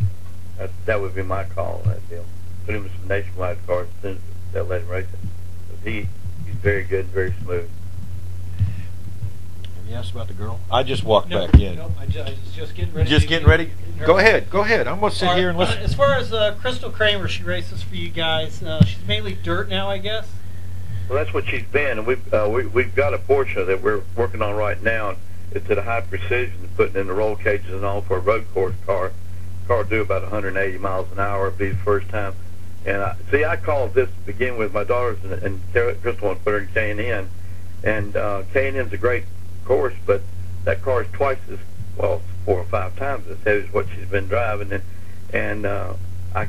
That would be my call on that deal. Put him in some nationwide cars as soon as they'll let him race it. He's very good, very smooth. You asked about the girl? I just walked back in. Nope, I was just getting ready. Just getting ready? Go ahead. I'm going to sit here and listen. As far as Krystal Cramer, she races for you guys. She's mainly dirt now, I guess? Well, that's what she's been. And we've got a Porsche that we're working on right now. It's at a high precision, putting in the roll cages and all for a road course car. Car do about 180 miles an hour. It'll be the first time. And I called this to begin with. My daughters and Krystal want to put her in K&N. And K&N's a great course, but that car is twice as, 4 or 5 times as heavy as what she's been driving. And I'm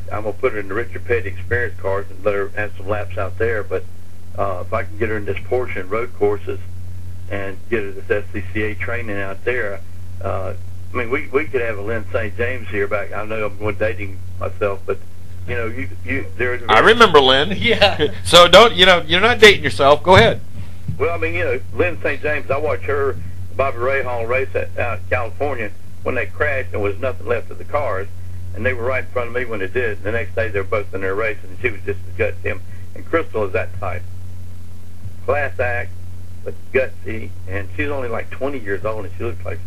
going to put her in the Richard Petty Experience cars and let her have some laps out there. But if I can get her in this Porsche and road courses and get her this SCCA training out there, we could have a Lynn St. James here back. I know I'm going dating myself, but You know, there's. I remember Lynn. Yeah. So don't, you're not dating yourself. Go ahead. Well, I mean, Lynn St. James. I watched her, Bobby Rahal race out in California when they crashed and there was nothing left of the cars, and they were right in front of me when it did. And the next day they were both in their racing, and she was just as gutsy as him. And Krystal is that type. Class act, but gutsy, and she's only like 20 years old, and she looks like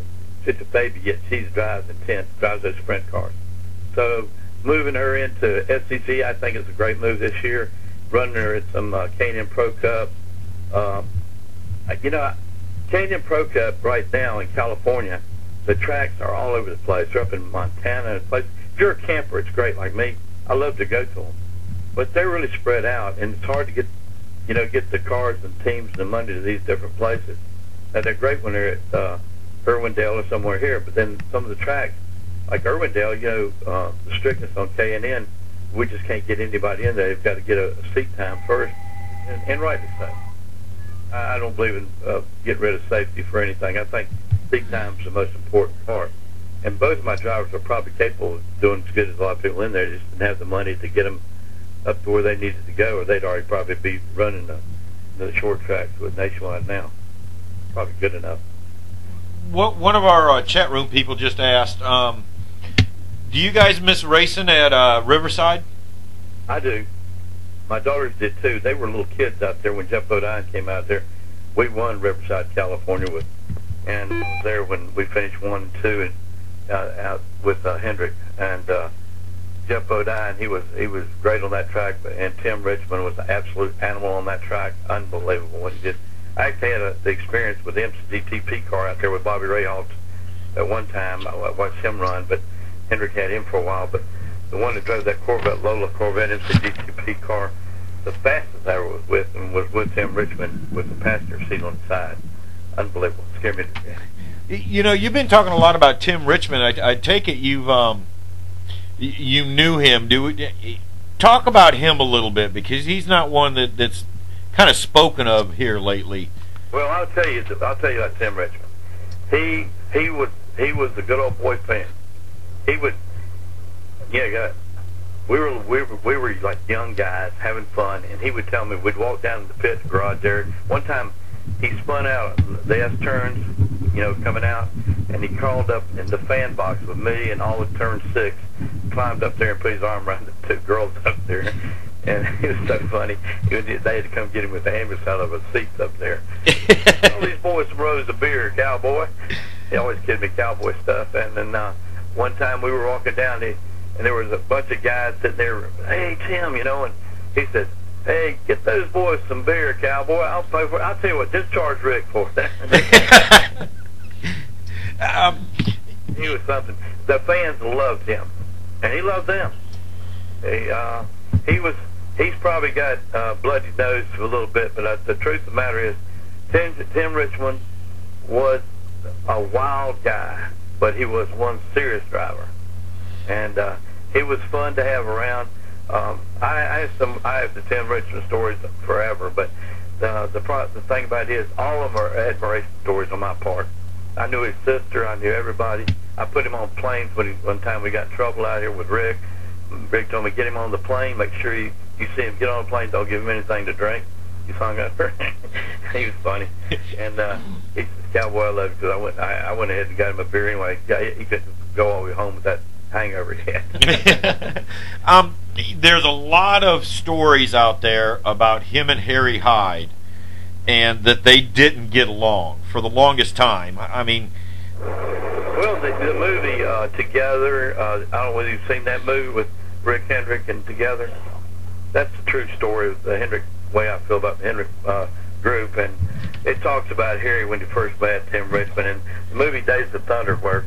such a baby, yet she drives intense, drives those sprint cars. So moving her into SCC, I think it's a great move this year. Running her at some K&N Pro Cup. K&N Pro Cup right now in California, the tracks are all over the place. They're up in Montana and places. If you're a camper, it's great like me. I love to go to them. But they're really spread out, and it's hard to get the cars and teams and the money to these different places. Now, they're great when they're at Irwindale or somewhere here, but then some of the tracks, like Irwindale, the strictness on K&N, we just can't get anybody in there. They've got to get a seat time first, and rightly so. I don't believe in getting rid of safety for anything. I think seat time is the most important part. And both of my drivers are probably capable of doing as good as a lot of people in there, just didn't have the money to get them up to where they needed to go, or they'd already probably be running the short tracks with Nationwide now. Probably good enough. One of our chat room people just asked, do you guys miss racing at Riverside? I do. My daughters did too. They were little kids out there when Jeff Bodine came out there. We won Riverside, California, and was there when we finished 1 and 2 and out with Hendrick. And Jeff Bodine, he was great on that track, and Tim Richmond was an absolute animal on that track. Unbelievable what he did. I actually had the experience with the MCGTP car out there with Bobby Rahal at one time. I watched him run, but Hendrick had him for a while. But the one that drove that Lola Corvette MCGTP car, the fastest I ever was with, and was with Tim Richmond with the passenger seat on the side. Unbelievable. Scared me to death. You've been talking a lot about Tim Richmond. I take it you knew him. Talk about him a little bit, because he's not one that's kind of spoken of here lately. Well, I'll tell you about Tim Richmond. He was a good old boy fan. He would, we were like young guys having fun, and he would tell me, we'd walk down to the pit garage there. One time he spun out the S turns, coming out, and he crawled up in the fan box with me and all of turn 6, climbed up there and put his arm around the 2 girls up there. And it was so funny. They had to come get him with the ambulance out of his seats up there. All these boys some rows of beer, cowboy. He always kidded me, cowboy stuff. And then one time we were walking down, and there was a bunch of guys sitting there. Hey, Tim, and he said, "Hey, get those boys some beer, cowboy. I'll pay for it. I'll tell you what, discharge Rick for that." He was something. The fans loved him, and he loved them. He's probably got bloody nose a little bit, but the truth of the matter is, Tim Richmond was a wild guy, but he was one serious driver, and he was fun to have around. I have the Tim Richmond stories forever, but the thing about it is, all of them are admiration stories on my part. I knew his sister. I knew everybody. I put him on planes one time we got in trouble out here with Rick. Rick told me, get him on the plane, make sure you see him get on the plane, don't give him anything to drink. He's hung up. He was funny. And he said, "Cowboy, I love you," because I went ahead and got him a beer anyway. He couldn't go all the way home with that hangover he had. There's a lot of stories out there about him and Harry Hyde, and that they didn't get along for the longest time. I mean... Well, the movie Together, I don't know whether you've seen that movie with Rick Hendrick and Together. That's the true story of the Hendrick, way I feel about the Hendrick group. And it talks about Harry when he first met Tim Richmond. And the movie Days of Thunder, where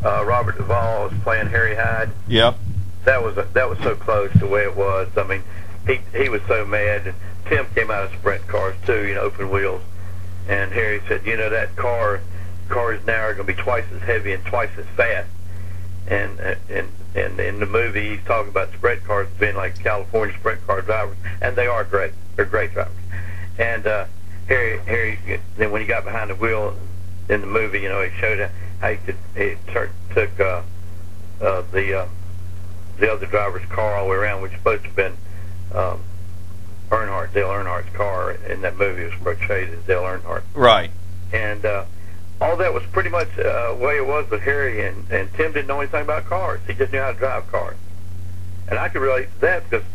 Robert Duvall was playing Harry Hyde. Yep. That was so close to the way it was. I mean, he was so mad. And Tim came out of sprint cars too, open wheels. And Harry said, that cars now are going to be twice as heavy and twice as fast. And in the movie, he's talking about sprint cars being like California sprint car drivers, and they are great. They're great drivers. And Harry, then when he got behind the wheel in the movie, he showed how he took the the other driver's car all the way around, which was supposed to have been Dale Earnhardt's car in that movie. Was portrayed as Dale Earnhardt. Right. And all that was pretty much the way it was with Harry, and Tim didn't know anything about cars. He just knew how to drive cars. And I could relate to that because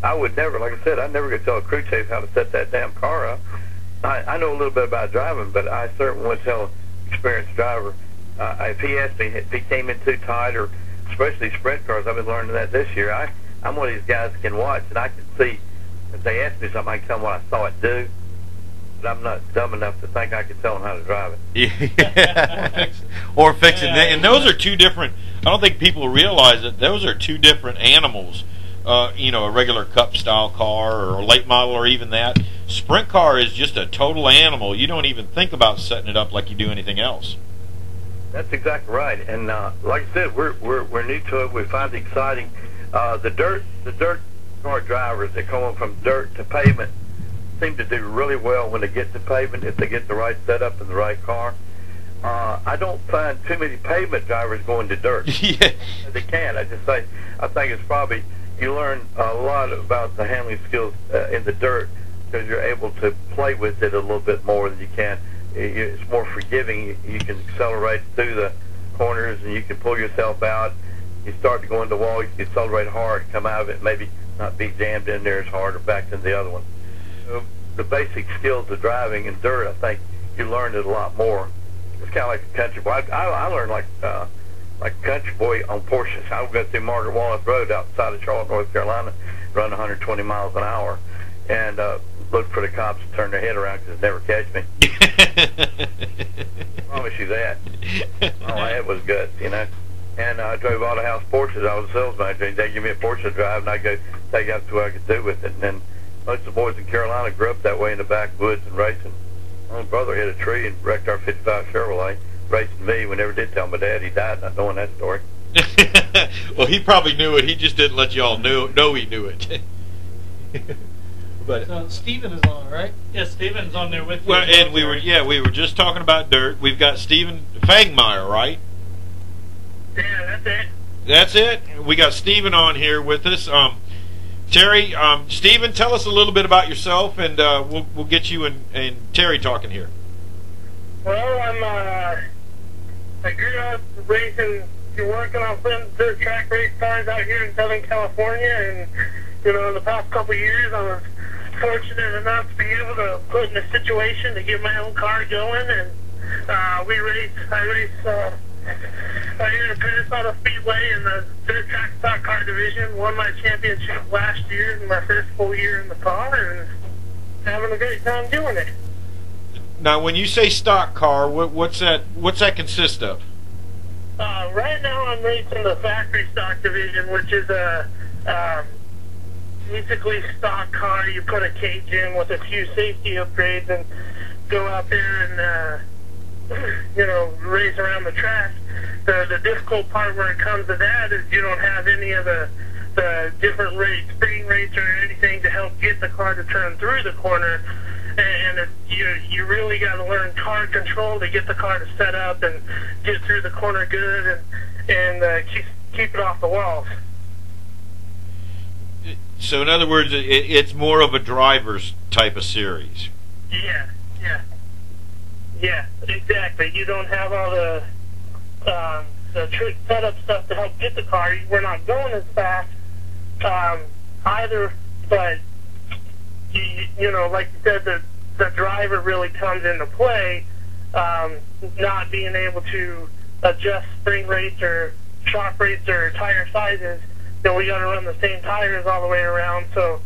I would never, like I said, I never could tell a crew chief how to set that damn car up. I know a little bit about driving, but I certainly wouldn't tell an experienced driver. If he asked me if he came in too tight, or especially sprint cars, I've been learning that this year. I'm one of these guys that can watch, and I can see if they ask me something, I can tell them what I saw it do. But I'm not dumb enough to think I could tell them how to drive it. Yeah. Or fix it. And those are two different. I don't think people realize that those are two different animals. You know, a regular Cup style car or a late model or even that. Sprint car is just a total animal. You don't even think about setting it up like you do anything else. That's exactly right. And like I said, we're new to it. We find it exciting. The dirt car drivers that come from dirt to pavement seem to do really well when they get to pavement if they get the right setup and the right car. I don't find too many pavement drivers going to dirt. Yeah. They can. I think it's probably, you learn a lot about the handling skills in the dirt because you're able to play with it a little bit more than you can. It's more forgiving. You can accelerate through the corners and you can pull yourself out. You start to go into the wall, you can accelerate hard, come out of it, maybe not be jammed in there as hard or back into the other one. So the basic skills of driving in dirt, I think you learn it a lot more. It's kind of like a country boy. I learned like a country boy on Porsches. I would go through Margaret Wallace Road outside of Charlotte, North Carolina, run 120 miles an hour, and look for the cops to turn their head around because they'd never catch me. I promise you that. All I had was guts, you know. And I drove auto house Porsches. I was a sales manager. They'd give me a Porsche to drive, and I'd go take out to what I could do with it. And then most of the boys in Carolina grew up that way in the backwoods and racing. My own brother hit a tree and wrecked our 55 Chevrolet, racing me. We never did tell my dad. He died not knowing that story. Well, he probably knew it. He just didn't let you all know he knew it. But so Steven is on, right? Yeah, Steven's on there with you. well, and we were just talking about dirt. We've got Steven Fangmeyer, right? Yeah, that's it. That's it. We got Steven on here with us. Terry, Steven, tell us a little bit about yourself, and we'll get you and Terry talking here. Well, I grew up racing, working on dirt track race cars out here in Southern California, and in the past couple of years, I was fortunate enough to be able to put in a situation to get my own car going, and I race here at Minnesota Speedway in the dirt track stock car division. Won my championship last year in my first full year in the car, and having a great time doing it. Now, when you say stock car, what's that consist of? Right now, I'm racing the factory stock division, which is a basically stock car. You put a cage in with a few safety upgrades and go out there and race around the track. The difficult part where it comes to that is you don't have any of the different rates, spring rates or anything to help get the car to turn through the corner. And you really got to learn car control to get the car to set up and get through the corner good and keep it off the walls. So, in other words, it's more of a driver's type of series. Yeah, exactly. You don't have all the trick setup stuff to help get the car. We're not going as fast either, but like you said, the driver really comes into play. Not being able to adjust spring rates or shock rates or tire sizes. We got to run the same tires all the way around. So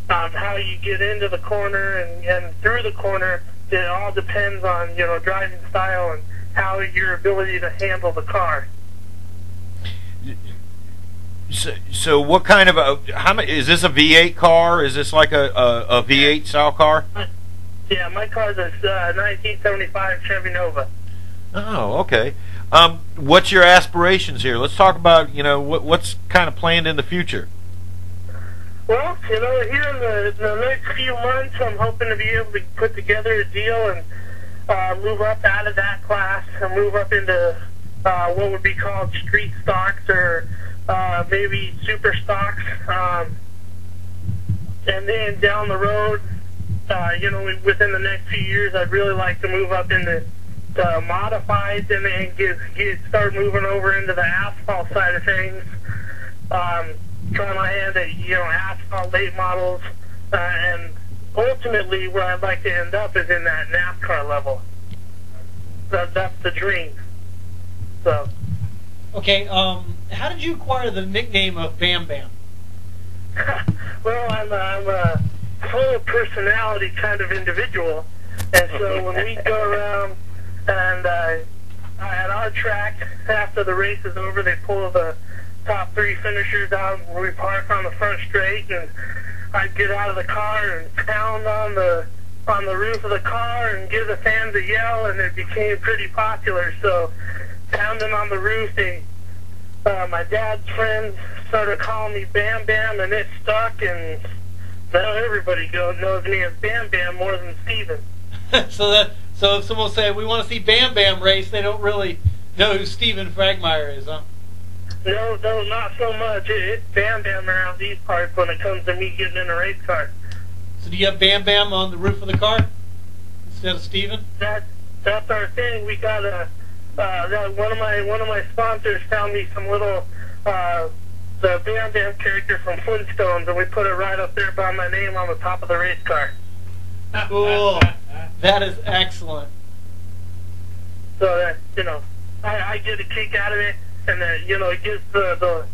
how you get into the corner and through the corner, it all depends on driving style and how your ability to handle the car. So what kind of is this a V8 car? Is this like a V8 style car? Yeah, my car's a 1975 Chevy Nova. Oh, okay. What's your aspirations here? Let's talk about what's kind of planned in the future. Well, here in the next few months, I'm hoping to be able to put together a deal and move up out of that class and move up into what would be called street stocks or maybe super stocks, and then down the road, within the next few years, I'd really like to move up into the modifieds and then start moving over into the asphalt side of things. Try my hand at asphalt late models, and ultimately where I'd like to end up is in that NASCAR level. That's the dream. So. Okay, how did you acquire the nickname of Bam Bam? Well, I'm a full personality kind of individual, and so when we go around and at our track, after the race is over, they pull the top 3 finishers out where we park on the front straight, and I'd get out of the car and pound on the roof of the car and give the fans a yell, and it became pretty popular. So pounding on the roof, my dad's friends started calling me Bam Bam, and it stuck, and now everybody knows me as Bam Bam more than Steven. So if someone say we want to see Bam Bam race, they don't really know who Steven Fangmeyer is, huh? No, not so much. It's Bam Bam around these parts when it comes to me getting in a race car. So do you have Bam Bam on the roof of the car instead of Steven? That's our thing. We got one of my sponsors found me some little the Bam Bam character from Flintstones, and we put it right up there by my name on the top of the race car. Cool. That is excellent. So that I get a kick out of it, and it gives the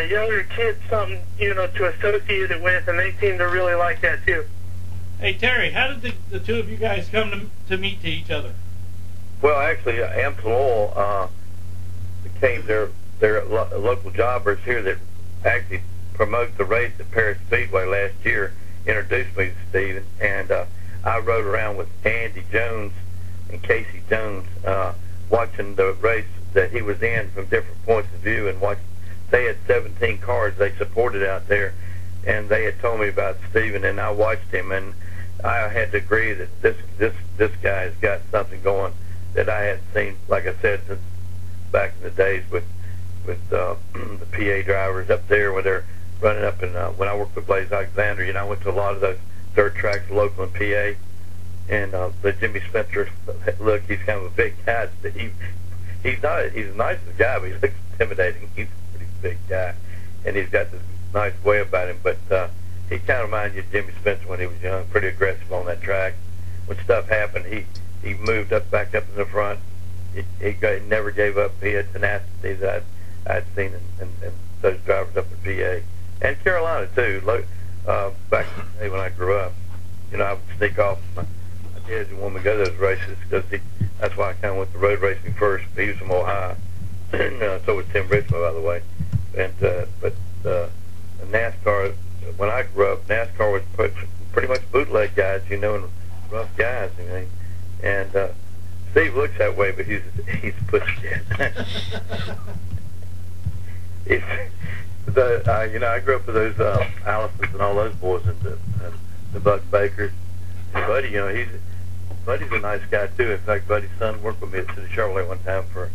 younger kids something to associate it with, and they seem to really like that too. Hey Terry, how did the two of you guys come to meet to each other? Well, actually, Amstel Oil became their local jobbers here that actually promoted the race at Paris Speedway last year. Introduced me to Steven, and I rode around with Andy Jones and Casey Jones, watching the race that he was in from different points of view, and they had 17 cars they supported out there, and they had told me about Steven, and I watched him, and I had to agree that this guy's got something going that I hadn't seen, like I said, since back in the days with the PA drivers up there when they're running up. And when I worked with Blaze Alexander, I went to a lot of those dirt tracks local in PA. And the Jimmy Spencer, look, he's kind of a big guy. He's a nice guy, but he looks intimidating. He's a pretty big guy, and he's got this nice way about him. But he kind of reminded you of Jimmy Spencer when he was young, pretty aggressive on that track. When stuff happened, he moved back up in the front. He never gave up. He had tenacity that I'd seen in those drivers up in PA and Carolina too. Back in the day when I grew up, I would sneak off. My dad didn't want me to go to those races because that's why I kind of went to road racing first. He was from Ohio, and so was Tim Richmond, by the way. And but NASCAR, when I grew up, NASCAR was pretty much bootleg guys, and rough guys. And Steve looks that way, but he's a pussycat. I grew up with those Allisons and all those boys, and the Buck Bakers. And Buddy's a nice guy too. In fact, Buddy's son worked with me at the Chevrolet one time for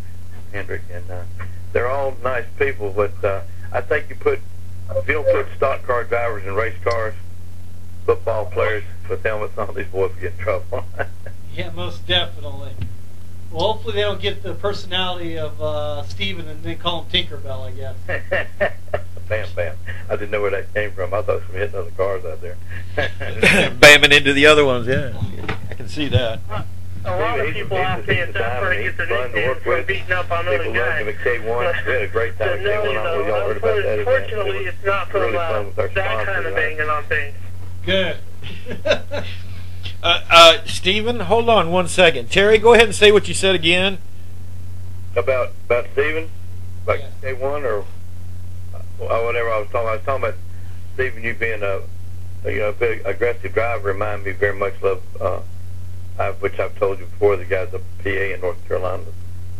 Hendrick, and they're all nice people. But I think if you don't put stock car drivers in race cars, football players with helmets on, these boys will get in trouble. Yeah, most definitely. Well, hopefully they don't get the personality of Steven and then call him Tinkerbell, I guess. Bam Bam. I didn't know where that came from. I thought it was from hitting other cars out there. Bamming into the other ones, yeah. I can see that. A lot of people ask me if that's where he gets the nickname from beating up on other guys. People loved him at K1. We had a great time at K1. I know y'all heard about that. Fortunately, it's not from that kind of banging on things. Good. Steven, hold on one second. Terry, go ahead and say what you said again. About Steven? Like K1 or whatever I was talking about. I was talking about Steven, you being a big aggressive driver, remind me very much of which I've told you before, the guys up in PA in North Carolina,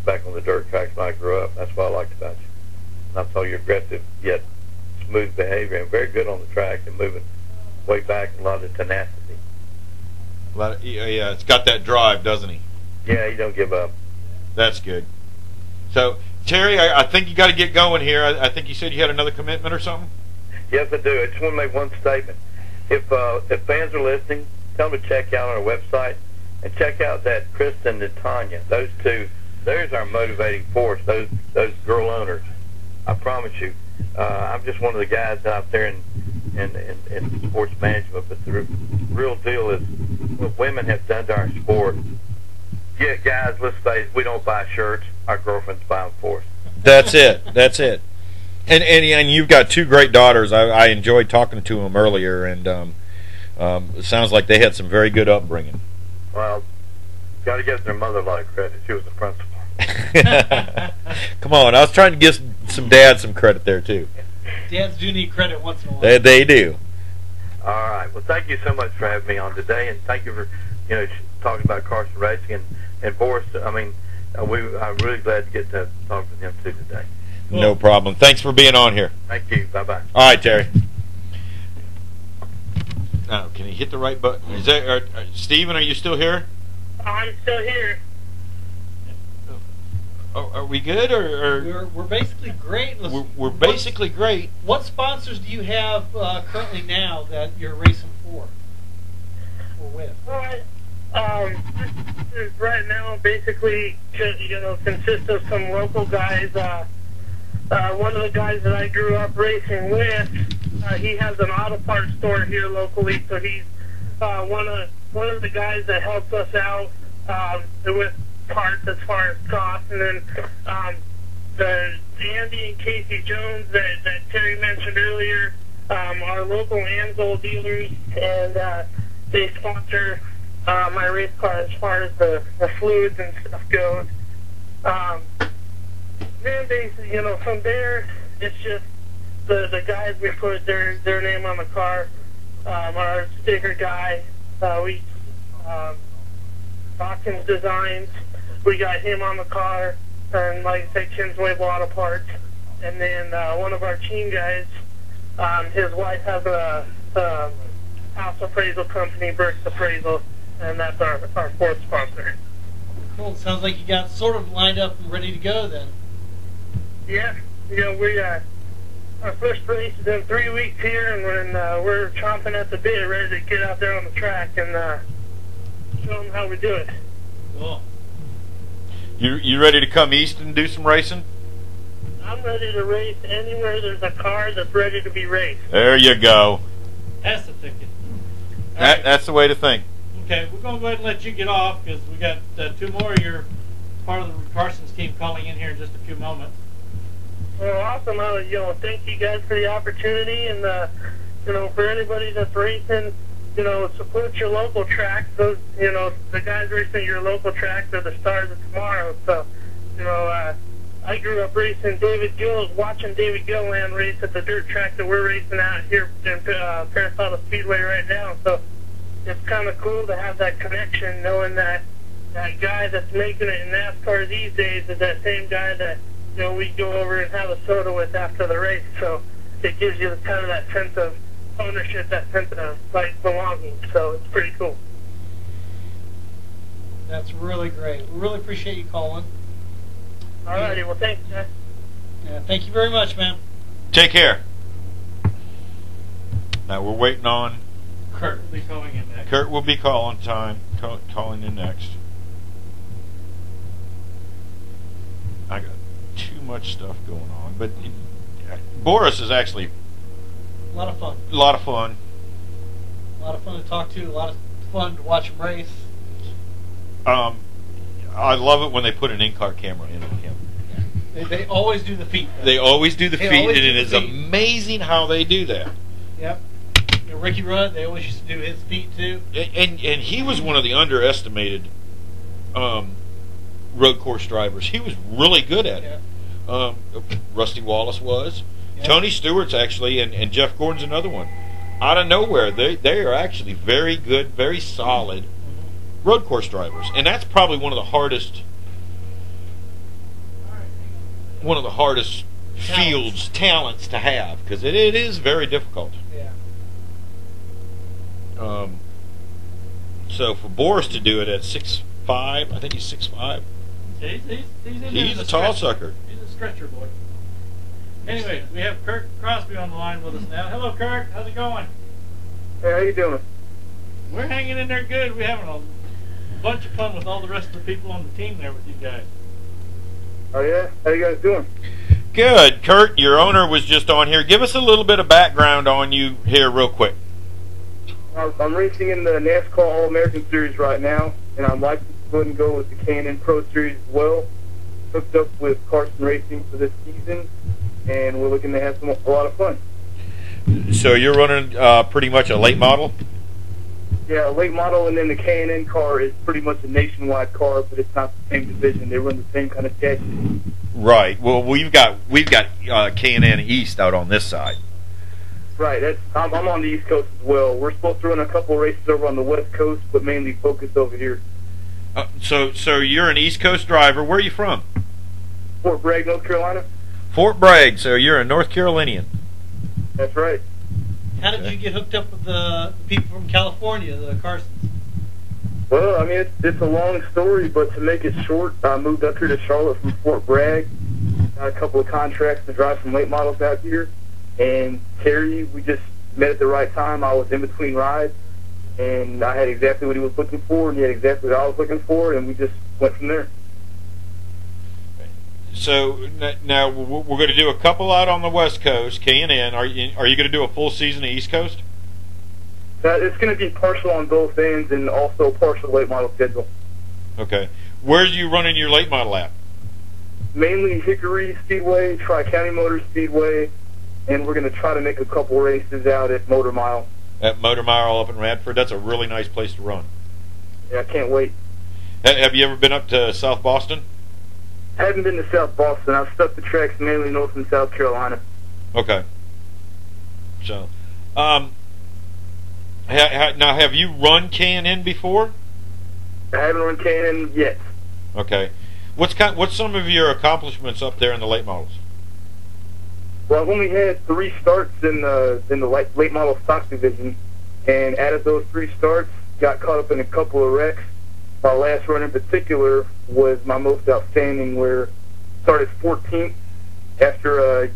back on the dirt tracks when I grew up. That's what I liked about you. And I saw you aggressive yet smooth behavior and very good on the track and moving way back and a lot of tenacity. Yeah, it's got that drive, doesn't he? Yeah, he don't give up. That's good. So Terry, I think you got to get going here. I think you said you had another commitment or something. Yes, I do. I just want to make one statement. If fans are listening, tell them to check out our website and check out that Kristin and Tonya. Those two, there's our motivating force. Those girl owners. I promise you. I'm just one of the guys out there in sports management, but the real deal is what women have done to our sport. Yeah, guys, let's face it, we don't buy shirts. Our girlfriends buy them for us. That's it. That's it. And you've got two great daughters. I enjoyed talking to them earlier, and it sounds like they had some very good upbringing. Well, got to give their mother a lot of credit. She was the principal. Come on, I was trying to give some dads some credit there too. Dads do need credit once in a while. They do. All right. Well, thank you so much for having me on today, and thank you for talking about Carson Racing and Boris. I mean, I'm really glad to get to talk with him too today. Cool. No problem. Thanks for being on here. Thank you. Bye bye. All right, Terry. Now, can he hit the right button? Is that Steven? Are you still here? I'm still here. Are we good, or we're basically great? We're basically great. What sponsors do you have currently now that you're racing for or with? Right now, basically, consists of some local guys. One of the guys that I grew up racing with, he has an auto parts store here locally, so he's one of the guys that helps us out with parts as far as cost. And then the Andy and Casey Jones that Terry mentioned earlier are local Anvil dealers, and they sponsor my race car as far as the fluids and stuff goes. Then basically, from there, it's just the guys we put their name on the car. Our sticker guy, Dawkins Designs, we got him on the car, and like I said, Kinsway Auto Parts. And then one of our team guys, his wife has a house appraisal company, Burke's Appraisal, and that's our fourth sponsor. Cool. Sounds like you got sort of lined up and ready to go then. Yeah. We our first race is in 3 weeks here, and we're chomping at the bit, ready to get out there on the track and show them how we do it. Cool. You ready to come east and do some racing? I'm ready to race anywhere there's a car that's ready to be raced. There you go. That's the ticket. That's the way to think. Okay, we're going to go ahead and let you get off because we got two more of your part of the Carson's team calling in here in just a few moments. Well, awesome. Thank you guys for the opportunity, and for anybody that's racing, support your local tracks. Those, the guys racing your local tracks are the stars of tomorrow. So, I grew up racing watching David Gilland race at the dirt track that we're racing out here in Parasol Speedway right now. So it's kind of cool to have that connection, knowing that that guy that's making it in NASCAR these days is that same guy that we go over and have a soda with after the race. So it gives you kind of that sense of ownership, that sense of belonging. So it's pretty cool. That's really great. We really appreciate you calling. Alrighty, well thanks, guys. Yeah, thank you very much, man. Take care. Now we're waiting on Kurt will be calling in next. Kurt will be calling in next. I got too much stuff going on, but Boris is actually a lot of fun. A lot of fun. A lot of fun to talk to. A lot of fun to watch him race. I love it when they put an in-car camera in on him. Yeah. They always do the feet. Though. They always do the feet, and it is amazing how they do that. Yep. Ricky Rudd, they always used to do his feet too. And he was one of the underestimated road course drivers. He was really good at it. Rusty Wallace was. Yeah. Tony Stewart's actually, and Jeff Gordon's another one. Out of nowhere, they are actually very good, very solid road course drivers, and that's probably one of the hardest talents to have, because it is very difficult. Yeah. So for Boris to do it at 6'5", I think he's 6'5". He's a tall sucker. He's a stretcher, boy. Anyway, we have Kirk Crosbie on the line with us now. Hello, Kirk. How's it going? Hey, how you doing? We're hanging in there good. We're having a bunch of fun with all the rest of the people on the team there with you guys. Oh, yeah? How you guys doing? Good. Kurt, your owner was just on here. Give us a little bit of background on you here real quick. I'm racing in the NASCAR All-American Series right now, and I'm licensed to go ahead and go with the K&N Pro Series as well. Hooked up with Carson Racing for this season, and we're looking to have a lot of fun. So you're running pretty much a late model? Yeah, a late model, and then the K&N car is pretty much a nationwide car, but it's not the same division. They run the same kind of chassis. Right. Well, we've got K&N East out on this side. Right. I'm on the East Coast as well. We're supposed to run a couple races over on the West Coast, but mainly focused over here. So you're an East Coast driver. Where are you from? Fort Bragg, North Carolina. Fort Bragg. So you're a North Carolinian. That's right. How did you get hooked up with the people from California, the Carsons? Well, I mean, it's a long story, but to make it short, I moved up here to Charlotte from Fort Bragg. Got a couple of contracts to drive some late models out here. And Terry, we just met at the right time. I was in between rides, and I had exactly what he was looking for, and he had exactly what I was looking for, and we just went from there. So now we're going to do a couple out on the West Coast, K&N. Are you going to do a full season of East Coast? It's going to be partial on both ends and also partial late model schedule. Okay. Where's you running your late model at? Mainly Hickory Speedway, Tri-County Motor Speedway, and we're going to try to make a couple races out at Motor Mile. At Motor Mile up in Radford? That's a really nice place to run. Yeah, I can't wait. Have you ever been up to South Boston? I haven't been to South Boston. I've stuck the tracks mainly North and South Carolina. Okay. So, now have you run K&N before? I haven't run K&N yet. Okay. What's some of your accomplishments up there in the late models? Well, I've only had 3 starts in the late model stock division, and out of those 3 starts, got caught up in a couple of wrecks. My last run in particular was my most outstanding, where I started 14th after a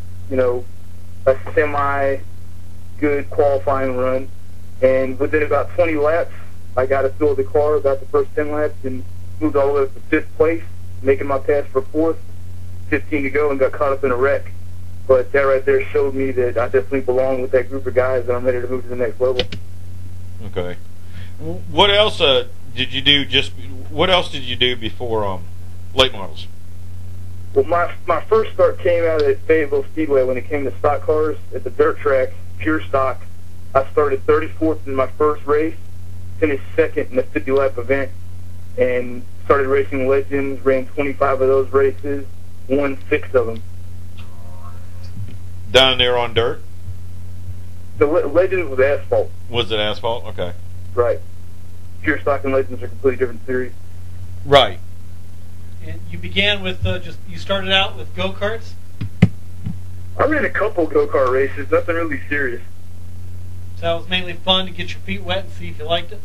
semi-good qualifying run, and within about 20 laps, I got a fill of the car about the first 10 laps and moved all the way up to 5th place, making my pass for 4th, 15 to go, and got caught up in a wreck. But that right there showed me that I definitely belong with that group of guys, and I'm ready to move to the next level. Okay. What else did you do? What else did you do before late models? Well, my first start came out at Fayetteville Speedway when it came to stock cars at the dirt track, pure stock. I started 34th in my first race, finished 2nd in the 50-lap event, and started racing Legends, ran 25 of those races, won 6 of them. Down there on dirt? The Legends was asphalt. Was it asphalt? Okay. Right. Pure stock and Legends are completely different series. Right. And you began with you started out with go-karts? I ran a couple go-kart races, nothing really serious. So that was mainly fun to get your feet wet and see if you liked it?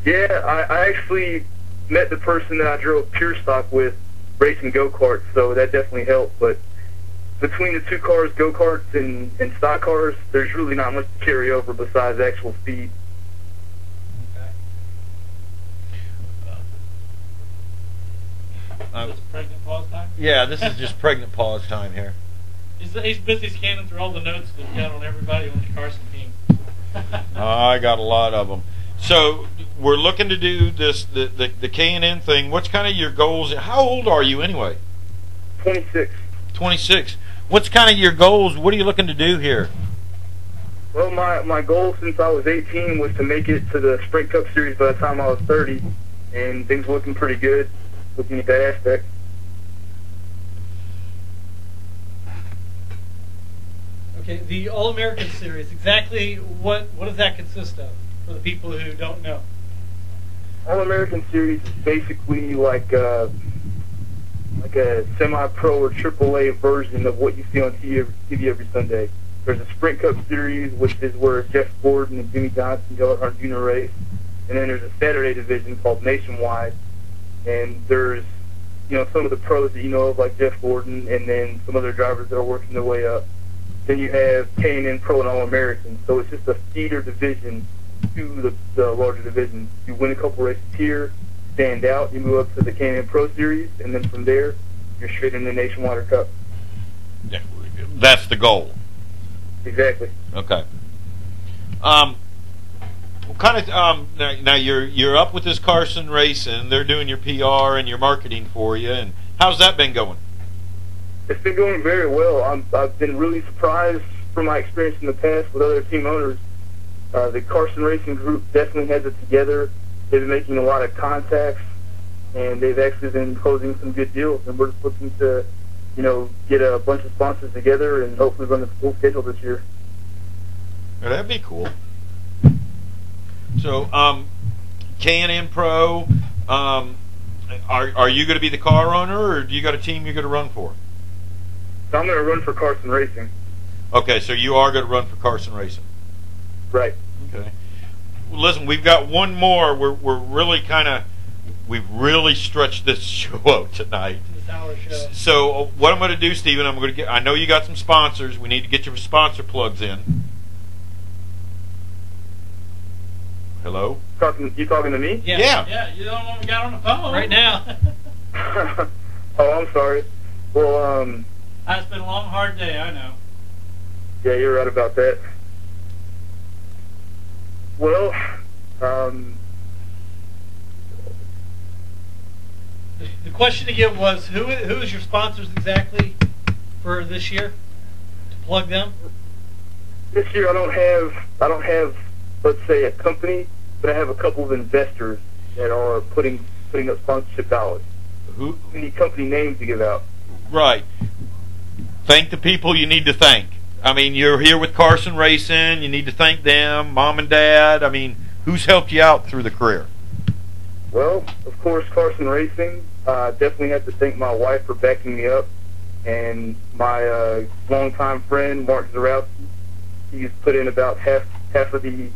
Yeah, I actually met the person that I drove pure stock with racing go-karts, so that definitely helped. But between the 2 cars, go-karts and stock cars, there's really not much to carry over besides actual speed. Is this pregnant pause time? Yeah, this is just pregnant pause time here. He's busy scanning through all the notes that he got on everybody on the Carson team. I got a lot of them. So we're looking to do this the K&N thing. What's kind of your goals? How old are you anyway? 26. 26. What's kind of your goals? What are you looking to do here? Well, my goal since I was 18 was to make it to the Sprint Cup Series by the time I was 30, and things were looking pretty good, looking at that aspect. Okay, the All-American Series, exactly what does that consist of, for the people who don't know? All-American Series is basically like a semi-pro or AAA version of what you see on TV every Sunday. There's a Sprint Cup Series, which is where Jeff Gordon and Jimmy Johnson go on junior race. And then there's a Saturday division called Nationwide. And there's some of the pros that you know of, like Jeff Gordon, and then some other drivers that are working their way up. Then you have K&N Pro and All-American. So it's just a feeder division to the larger division. You win a couple races here, stand out, you move up to the K&N Pro Series, and then from there, you're straight in the Nationwide Cup. Yeah, that's the goal. Exactly. Okay. What kind of now you're up with this Carson race, and they're doing your PR and your marketing for you. And how's that been going? It's been going very well. I've been really surprised from my experience in the past with other team owners. The Carson Racing Group definitely has it together. They've been making a lot of contacts, and they've actually been closing some good deals. And we're just looking to, get a bunch of sponsors together and hopefully run the full schedule this year. Well, that'd be cool. So, K&N Pro, are you going to be the car owner, or do you got a team you're going to run for? So I'm going to run for Carson Racing. Okay, so you are going to run for Carson Racing. Right. Okay. Well, listen, we've got one more. We're really we've really stretched this show out tonight. This hour show. So what I'm going to do, Stephen, I know you got some sponsors. We need to get your sponsor plugs in. Hello? You talking to me? Yeah. Yeah, you're the only one we got on the phone. Right now. Oh, I'm sorry. Well, It's been a long, hard day, I know. Yeah, you're right about that. Well, the question again was, who is your sponsors exactly for this year? To plug them? This year I don't have, let's say, a company, but I have a couple of investors that are putting up sponsorship dollars. Who? We need company names to give out. Right. Thank the people you need to thank. I mean, you're here with Carson Racing. You need to thank them, Mom and Dad. I mean, who's helped you out through the career? Well, of course, Carson Racing. Definitely have to thank my wife for backing me up, and my longtime friend, Mark Zarowski. He's put in about half of the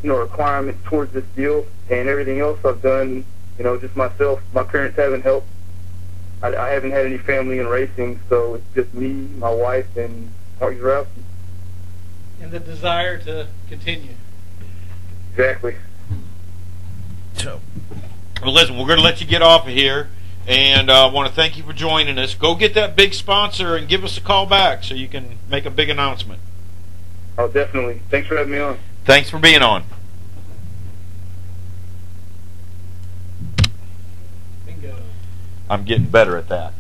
requirements towards this deal, and everything else I've done, just myself. My parents haven't helped. I haven't had any family in racing, so it's just me, my wife, and Mark Zarowski. And the desire to continue. Exactly. So, well, listen, we're going to let you get off of here, and I want to thank you for joining us. Go get that big sponsor and give us a call back so you can make a big announcement. Oh, definitely. Thanks for having me on. Thanks for being on. Bingo. I'm getting better at that.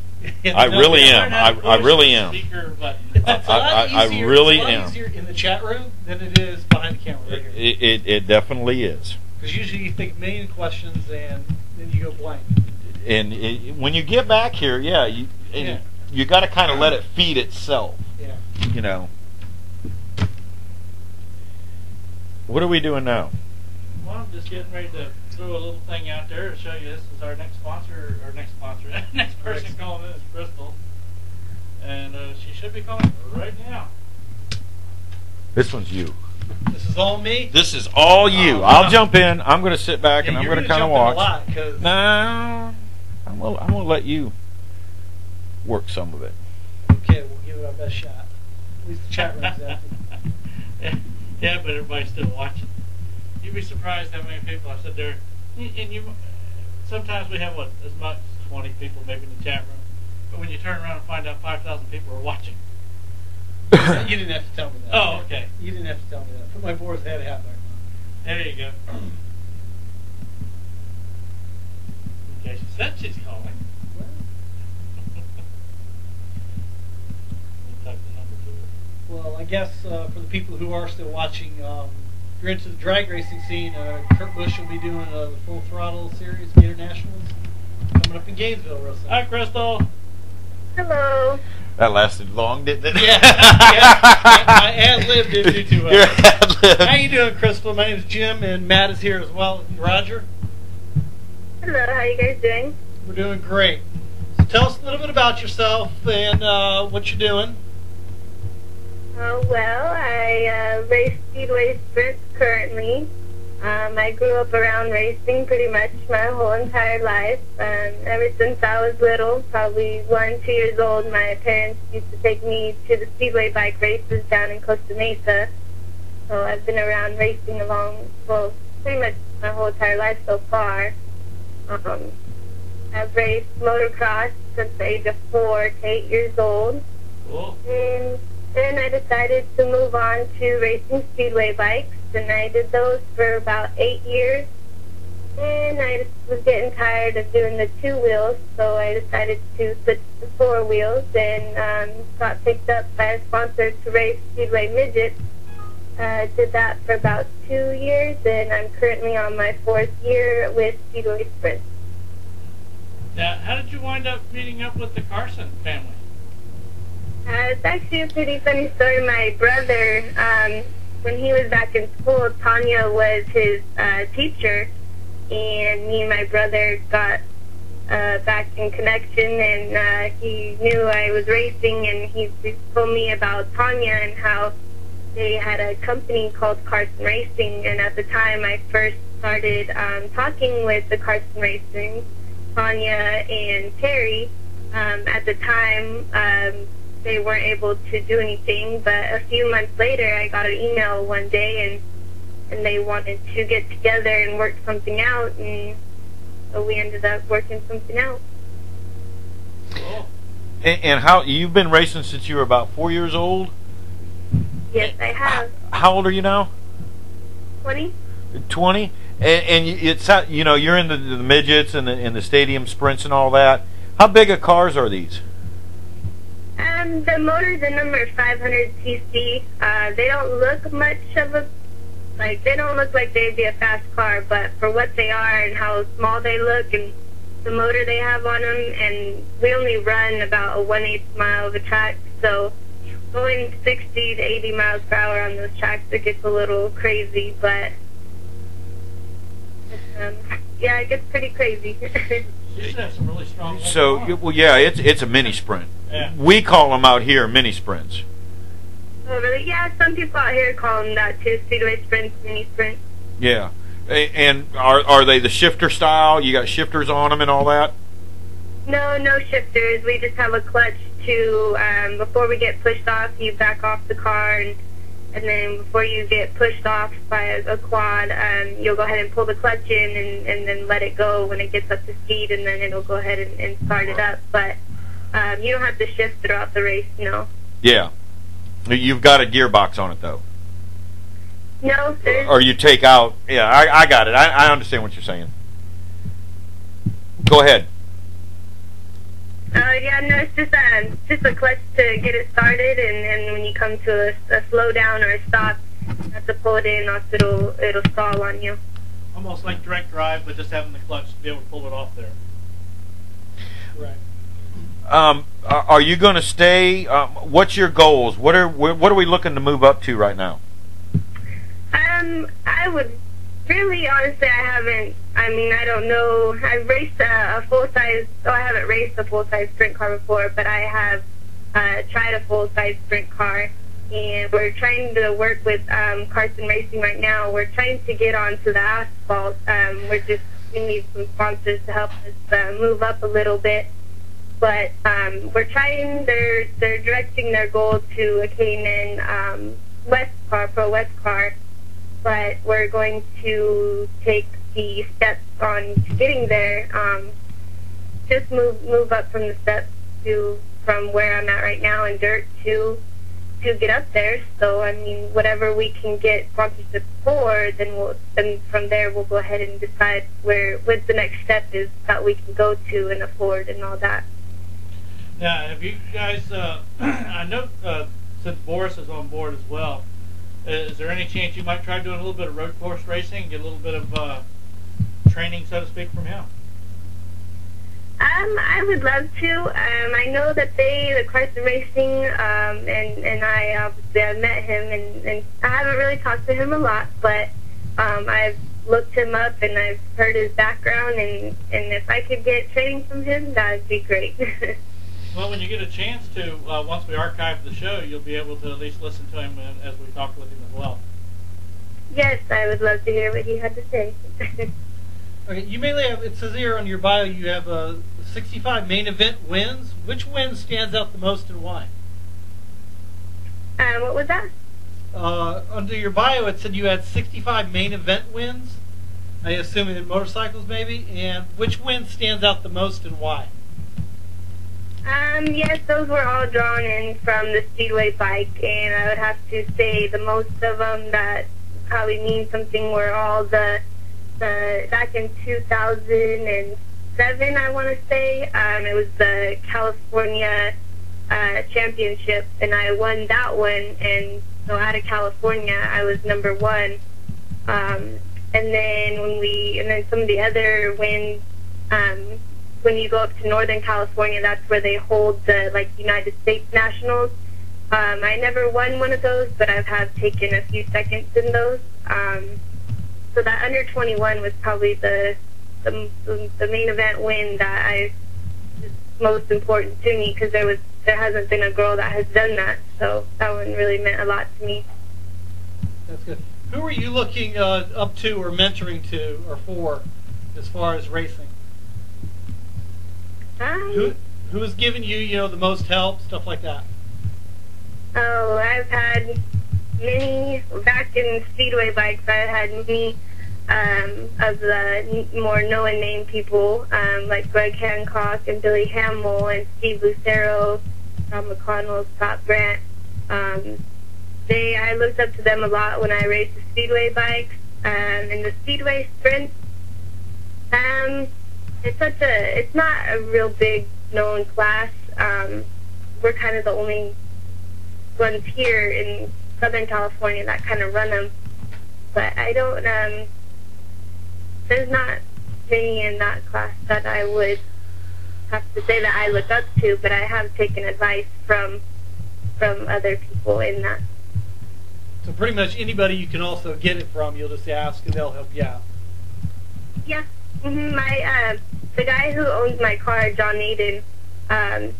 Yeah, I really am. I really am. It's a lot easier, really it's a lot am. easier in the chat room than it is behind the camera right here. It definitely is. Because usually you think a million questions and then you go blank. And when you get back here, you got to kind of let it feed itself. Yeah. What are we doing now? Well, I'm just getting ready to throw a little thing out there to show you this is our next sponsor, next person calling in is Krystal. And she should be calling right now. This one's you. This is all me? This is all you. I'll jump in. I'm going to sit back and I'm going to kind of watch. No, I'm going to let you work some of it. Okay, we'll give it our best shot. At least the chat room's empty. Yeah, but everybody's still watching. You'd be surprised how many people I said there. And sometimes we have as much as 20 people maybe in the chat room. But when you turn around and find out 5,000 people are watching. You didn't have to tell me that. Oh, okay. You didn't have to tell me that. Put my Boris Said hat back on. There you go. Okay, she said she's calling. Well, I guess for the people who are still watching, if you're into the drag racing scene, Kurt Busch will be doing the Full Throttle Series of Internationals coming up in Gainesville real soon. Hi, Krystal. Hello. That lasted long, didn't it? Yeah. My ad-lib didn't do too well. Your ad-lib. How you doing, Krystal? My name is Jim, and Matt is here as well. Roger. Hello, how you guys doing? We're doing great. So tell us a little bit about yourself and what you're doing. Well, I race speedway sprints currently. I grew up around racing pretty much my whole entire life. Ever since I was little, probably 1, 2 years old, my parents used to take me to the speedway bike races down in Costa Mesa. So I've been around racing well, pretty much my whole entire life so far. I've raced motocross since the age of 4 to 8 years old. Cool. And then I decided to move on to racing speedway bikes, and I did those for about 8 years. And I just was getting tired of doing the 2 wheels, so I decided to switch to 4 wheels and got picked up by a sponsor to race speedway midgets. Did that for about 2 years, and I'm currently on my 4th year with Speedway Sprint. Now, how did you wind up meeting up with the Carson family? It's actually a pretty funny story. My brother, when he was back in school, Tonya was his teacher, and me and my brother got back in connection, and he knew I was racing, and he told me about Tonya and how they had a company called Carson Racing, and at the time I first started talking with the Carson Racing, Tonya and Terry. At the time, they weren't able to do anything, but a few months later I got an email one day, and they wanted to get together and work something out, and so we ended up working something out. Cool. And how you've been racing since you were about 4 years old? Yes, I have. How old are you now? 20. 20. And it's you're into the midgets and the stadium sprints and all that. How big of cars are these? The motors in them are 500 cc. They don't look much of they don't look like they'd be a fast car, but for what they are and how small they look and the motor they have on them, and we only run about a 1/8 mile of a track, so going 60 to 80 miles per hour on those tracks, it gets a little crazy, but yeah, it gets pretty crazy. You should have some really strong. So, well, yeah, it's a mini sprint. Yeah. We call them out here mini sprints. Oh, really? Yeah, some people out here call them that too, speedway sprints, mini sprints. Yeah. And are they the shifter style? You got shifters on them and all that? No shifters. We just have a clutch to, before we get pushed off, you back off the car, and then before you get pushed off by a quad, you'll go ahead and pull the clutch in and then let it go when it gets up to speed, and then it'll go ahead and start it up. But you don't have to shift throughout the race, no. Yeah. You've got a gearbox on it, though. No, sir. Or you take out. Yeah, I got it. I understand what you're saying. Go ahead. Yeah, no, it's just a clutch to get it started, and when you come to a slowdown or a stop, you have to pull it in, or it'll stall on you. Almost like direct drive, but just having the clutch to be able to pull it off there. Right. Are you going to stay? What's your goals? What are we looking to move up to right now? I would really, honestly, I don't know. I've raced a full-size, I haven't raced a full-size sprint car before, but I have tried a full-size sprint car, and we're trying to work with Carson Racing right now. We're trying to get onto the asphalt. We need some sponsors to help us move up a little bit, but we're trying, they're directing their goal to a K&N West car, Pro West car, but we're going to take the steps on getting there, just move up from the steps from where I'm at right now in dirt to get up there. So I mean, whatever we can get sponsorship for, then from there we'll go ahead and decide what the next step is that we can go to and afford and all that. Now, have you guys? I know since Boris is on board as well, is there any chance you might try doing a little bit of road course racing and get a little bit of training, so to speak, from him? I would love to. I know that the Carson Racing, and I obviously I've met him, and I haven't really talked to him a lot, but I've looked him up and I've heard his background, and if I could get training from him, that would be great. Well, when you get a chance to, once we archive the show, you'll be able to at least listen to him as we talk with him as well. Yes, I would love to hear what he had to say. Okay, you mainly have, it says here on your bio, you have 65 main event wins. Which win stands out the most and why? What was that? Under your bio, it said you had 65 main event wins. I assume in motorcycles, maybe. And which win stands out the most and why? Yes, those were all drawn in from the Speedway bike, and I would have to say the most of them that probably mean something were all the back in 2007, I want to say. It was the California championship, and I won that one, and so out of California, I was #1. And then some of the other wins, when you go up to Northern California, that's where they hold the United States Nationals. I never won one of those, but I have taken a few seconds in those. So that under 21 was probably the main event win that is most important to me, because there hasn't been a girl that has done that, so that one really meant a lot to me. That's good. Who are you looking up to or mentoring to or for as far as racing? Who has given you, the most help, stuff like that? Oh, I've had many, back in Speedway bikes, I had many of the more known name people, like Greg Hancock and Billy Hamill and Steve Lucero, Tom McConnell, Scott Brandt. I looked up to them a lot when I raced the Speedway bikes. And the Speedway sprints, it's not a real big known class. We're kind of the only ones here in Southern California that kind of run them. But I don't, there's not many in that class that I would have to say that I look up to, but I have taken advice from other people in that. So pretty much anybody you can also get it from, you'll just ask and they'll help you out. Yeah. The guy who owns my car, John Naden,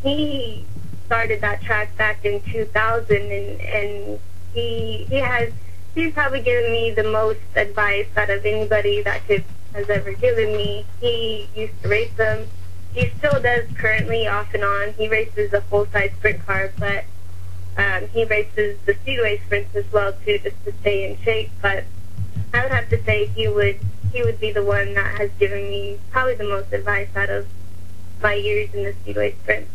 he started that track back in 2000, and he's probably given me the most advice out of anybody that has ever given me. He used to race them. He still does currently, off and on. He races a full-size sprint car, but he races the Speedway sprints as well too, just to stay in shape. But I would have to say he would be the one that has given me probably the most advice out of my years in the Speedway sprint.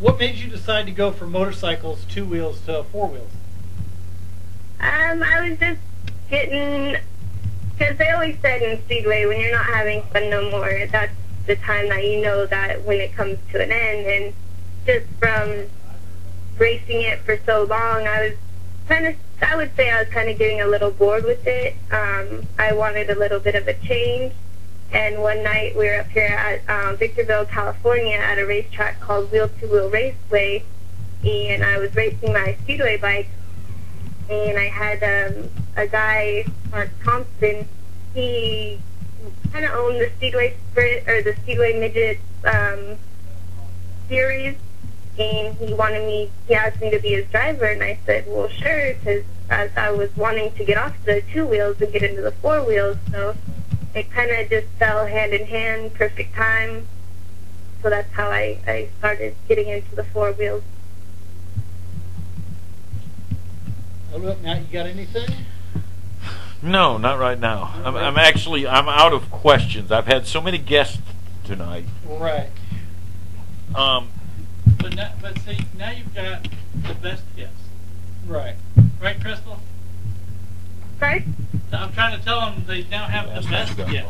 What made you decide to go from motorcycles 2 wheels to 4 wheels? I was just getting, because they always said in Speedway, when you're not having fun no more, that's the time that you know that when it comes to an end. And just from racing it for so long, I would say I was kind of getting a little bored with it. I wanted a little bit of a change. And one night we were up here at Victorville, California at a racetrack called Wheel to Wheel Raceway, and I was racing my Speedway bike, and I had a guy, Mark Thompson. He kind of owned the Speedway Sprint, or the Speedway Midget series, and he asked me to be his driver, and I said, well, sure, because I was wanting to get off the 2 wheels and get into the 4 wheels, so it kind of just fell hand in hand, perfect time. So that's how I started getting into the 4 wheels. Hold up, Matt, you got anything? No, not right now. I'm out of questions. I've had so many guests tonight. Right. But see, now you've got the best guests. Right. Right, Krystal? Sorry? I'm trying to tell them they now have the best guests. Yes.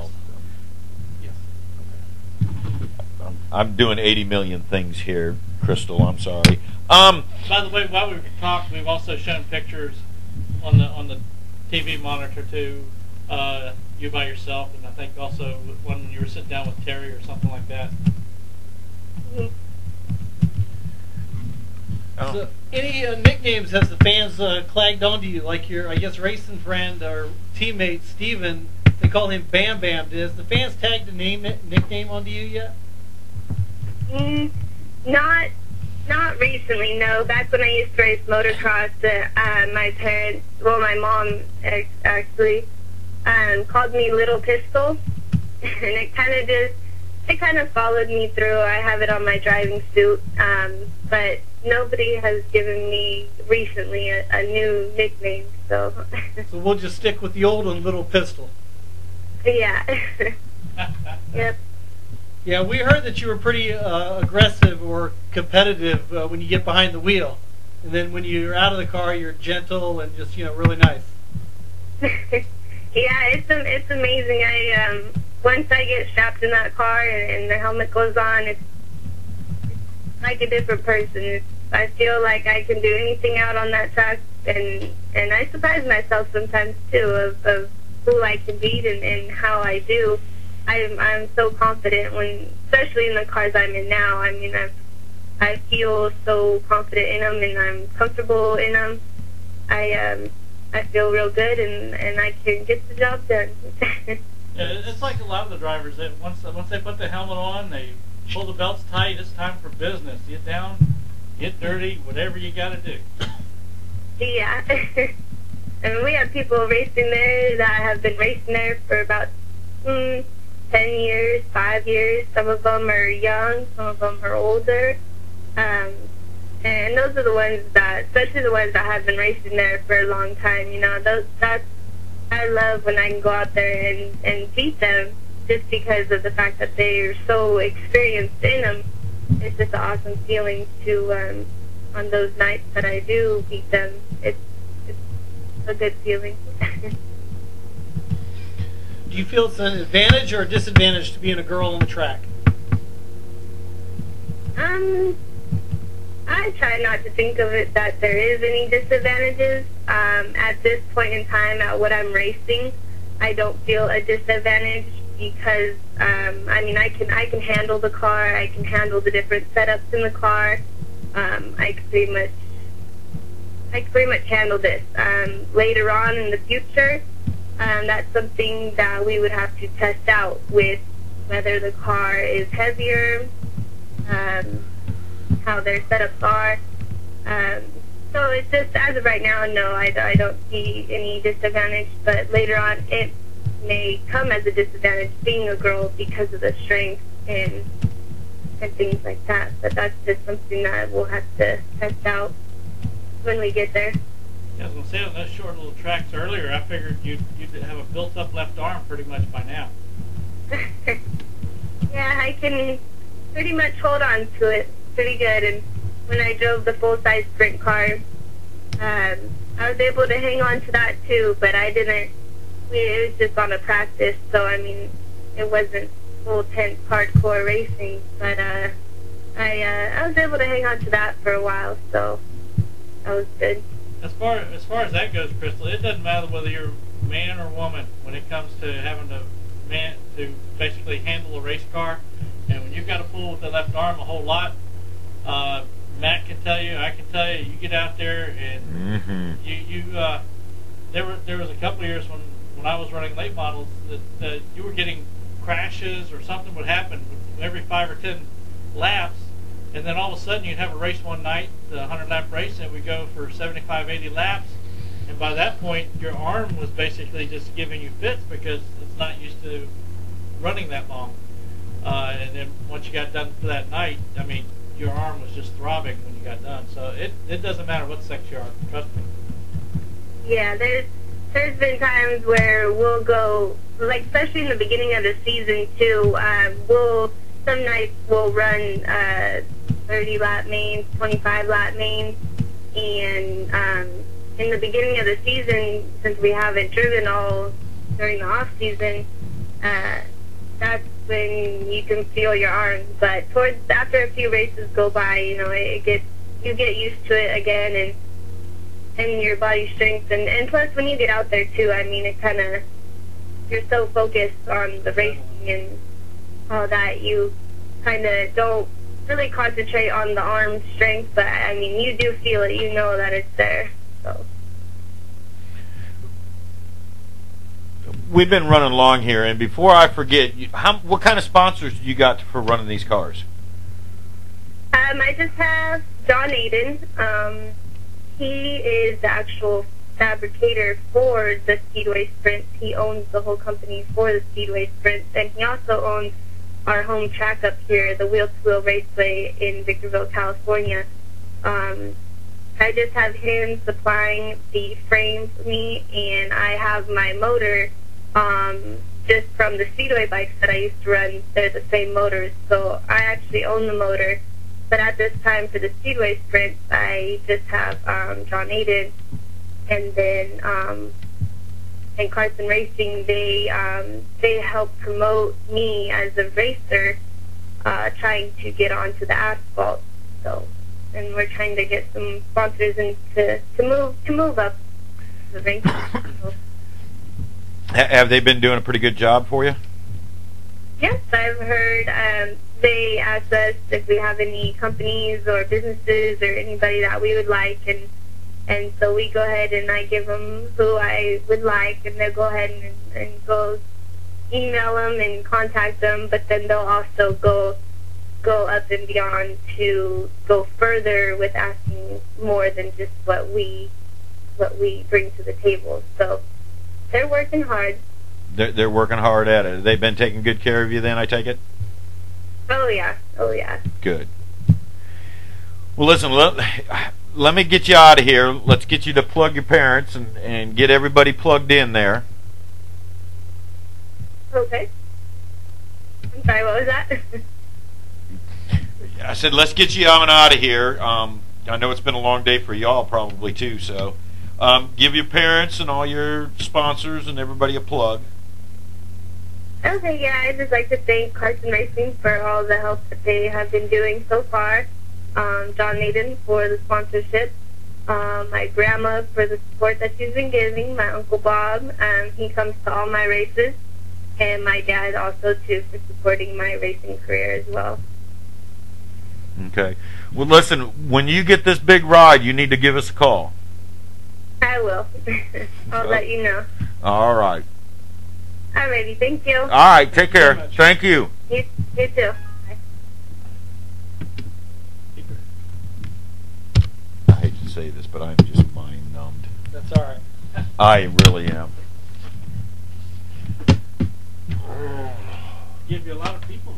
I'm doing 80 million things here, Krystal. I'm sorry. By the way, while we've talked, we've also shown pictures on the TV monitor too. You by yourself, and I think also when you were sitting down with Terry or something like that. Mm-hmm. So, any nicknames has the fans clagged onto you, like your, I guess, racing friend or teammate Steven, they call him Bam Bam. Has the fans tagged a nickname onto you yet? Not Not recently, no. Back when I used to race motocross, my parents, well, my mom actually, called me Little Pistol, and it kind of followed me through. I have it on my driving suit, but nobody has given me recently a new nickname, so. So we'll just stick with the old one, Little Pistol. Yeah. Yep. Yeah, we heard that you were pretty aggressive or competitive when you get behind the wheel, and then when you're out of the car, you're gentle and just really nice. Yeah, it's amazing. Once I get strapped in that car and the helmet goes on, it's like a different person. I feel like I can do anything out on that track, and I surprise myself sometimes too of who I can beat and how I do. I'm so confident especially in the cars I'm in now. I mean, I feel so confident in them, and I'm comfortable in them. I feel real good, and I can get the job done. Yeah, it's like a lot of the drivers that once they put the helmet on, they pull the belts tight. It's time for business. Get down, get dirty, whatever you got to do. Yeah. And we have people racing there that have been racing there for about 10 years, 5 years. Some of them are young, some of them are older. And those are the ones that, especially the ones that have been racing there for a long time, I love when I can go out there and beat them, just because of the fact that they're so experienced in them. It's just an awesome feeling to, on those nights that I do beat them. It's a good feeling. Do you feel it's an advantage or a disadvantage to being a girl on the track? I try not to think of it that there is any disadvantages. At this point in time, at what I'm racing, I don't feel a disadvantage because I can handle the car. I can handle the different setups in the car. I can pretty much handle this. Later on in the future, that's something that we would have to test out with whether the car is heavier, how their setups are. So it's just, as of right now, no, I don't see any disadvantage, but later on it may come as a disadvantage being a girl because of the strength and things like that. But that's just something that we'll have to test out when we get there. Yeah, I was going to say, on those short little tracks earlier, I figured you'd have a built-up left arm pretty much by now. Yeah, I can pretty much hold on to it pretty good. And when I drove the full-size sprint car, I was able to hang on to that too, but I didn't. It was just on a practice, so I mean, it wasn't full tense hardcore racing. But I was able to hang on to that for a while, so that was good. As far as that goes, Krystal, it doesn't matter whether you're man or woman when it comes to having to basically handle a race car. And when you've got to pull with the left arm a whole lot, Matt can tell you, I can tell you, you get out there and there was a couple of years when I was running late models that you were getting crashes or something would happen every 5 or 10 laps. And then all of a sudden you'd have a race one night, the 100-lap race, and we'd go for 75, 80 laps. And by that point, your arm was basically just giving you fits because it's not used to running that long. And then once you got done for that night, I mean, your arm was just throbbing when you got done. So it doesn't matter what sex you are, trust me. Yeah, there's been times where we'll go, like especially in the beginning of the season too, some nights we'll run 30-lap mains, 25-lap mains, and in the beginning of the season, since we haven't driven all during the off season, that's when you can feel your arms. But after a few races go by, you get used to it again, and your body strength, and plus when you get out there too, I mean, it kind of, you're so focused on the racing and all that, you kind of don't really concentrate on the arm strength, but I mean, you do feel it, you know that it's there. So we've been running along here, and before I forget, what kind of sponsors do you got for running these cars? I just have John Aiden. He is the actual fabricator for the Speedway Sprints. He owns the whole company for the Speedway Sprints, and he also owns our home track up here, the Wheel to Wheel Raceway in Victorville, California. I just have him supplying the frame for me, and I have my motor just from the Speedway bikes that I used to run. They're the same motors, so I actually own the motor. But at this time for the Speedway Sprints, I just have John Aiden, and then and Carson Racing. They help promote me as a racer, trying to get onto the asphalt. So, and we're trying to get some sponsors and to move up the ranks. So. Have they been doing a pretty good job for you? Yes, I've heard. They ask us if we have any companies or businesses or anybody that we would like, and so we go ahead and I give them who I would like, and they'll go ahead and go email them and contact them, but then they'll also go up and beyond to go further with asking more than just what we bring to the table. So they're working hard. They're working hard at it. They've been taking good care of you then, I take it? Oh, yeah. Oh, yeah. Good. Well, listen, let me get you out of here. Let's get you to plug your parents and get everybody plugged in there. Okay. I'm sorry, what was that? I said, let's get you on out of here. I know it's been a long day for y'all probably too, so give your parents and all your sponsors and everybody a plug. Okay, yeah, I'd just like to thank Carson Racing for all the help that they have been doing so far. John Naden for the sponsorship. My grandma for the support that she's been giving. My Uncle Bob, he comes to all my races. And my dad also, too, for supporting my racing career as well. Okay. Well, listen, when you get this big ride, you need to give us a call. I will. I'll let you know. All right. Alrighty, thank you. All right, take care. Thank you. You too. Bye. I hate to say this, but I'm just mind numbed. That's all right. I really am. Give you a lot of people.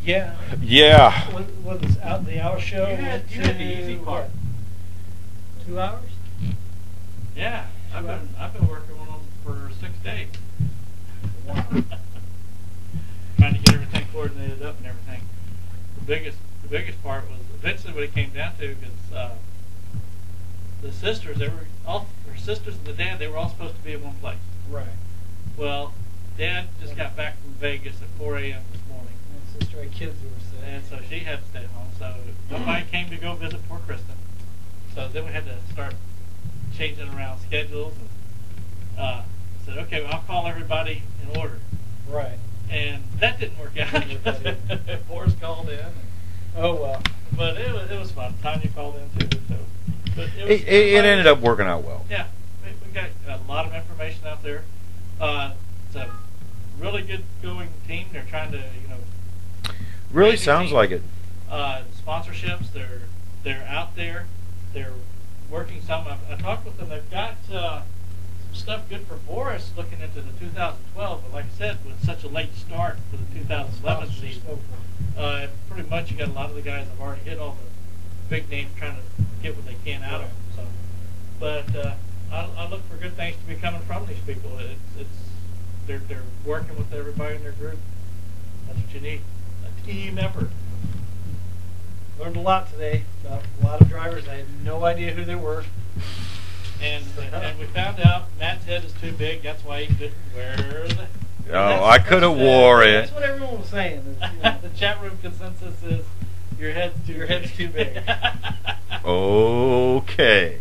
Yeah. Yeah. What was out the hour show? You had the easy part. 2 hours? Yeah, I've been working on them for 6 days. Wow. Trying to get everything coordinated up and everything. The biggest part was eventually what it came down to, because the sisters, her sisters and the dad, they were all supposed to be in one place. Right. Well, Dad just got back from Vegas at 4 a.m. this morning. And sister had kids who were sick. And so she had to stay home. So nobody came to go visit poor Kristin. So then we had to start changing around schedules. And said, okay, well, I'll call everybody in order. Right. And that didn't work out. Boris called in. Oh, well. But it was fun. Tonya called in, too. So, but it ended up working out well. Yeah. We got a lot of information out there. It's a really good going team. They're trying to, really sounds like it. Sponsorships, they're out there. They're working some. I talked with them. They've got some stuff good for Boris looking into the 2012. But like I said, with such a late start for the 2011 season, pretty much you got a lot of the guys have already hit all the big names trying to get what they can out of them. So, but I look for good things to be coming from these people. They're working with everybody in their group. That's what you need. A team effort. Learned a lot today about a lot of drivers. I had no idea who they were. And we found out Matt's head is too big. That's why he couldn't wear the... Oh, I could have wore it. That's what everyone was saying. Is, the chat room consensus is your head's too big. Okay.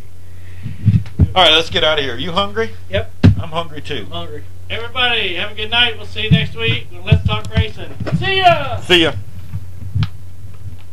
All right, let's get out of here. You hungry? Yep. I'm hungry too. I'm hungry. Everybody, have a good night. We'll see you next week. Let's Talk Racing. See ya! See ya.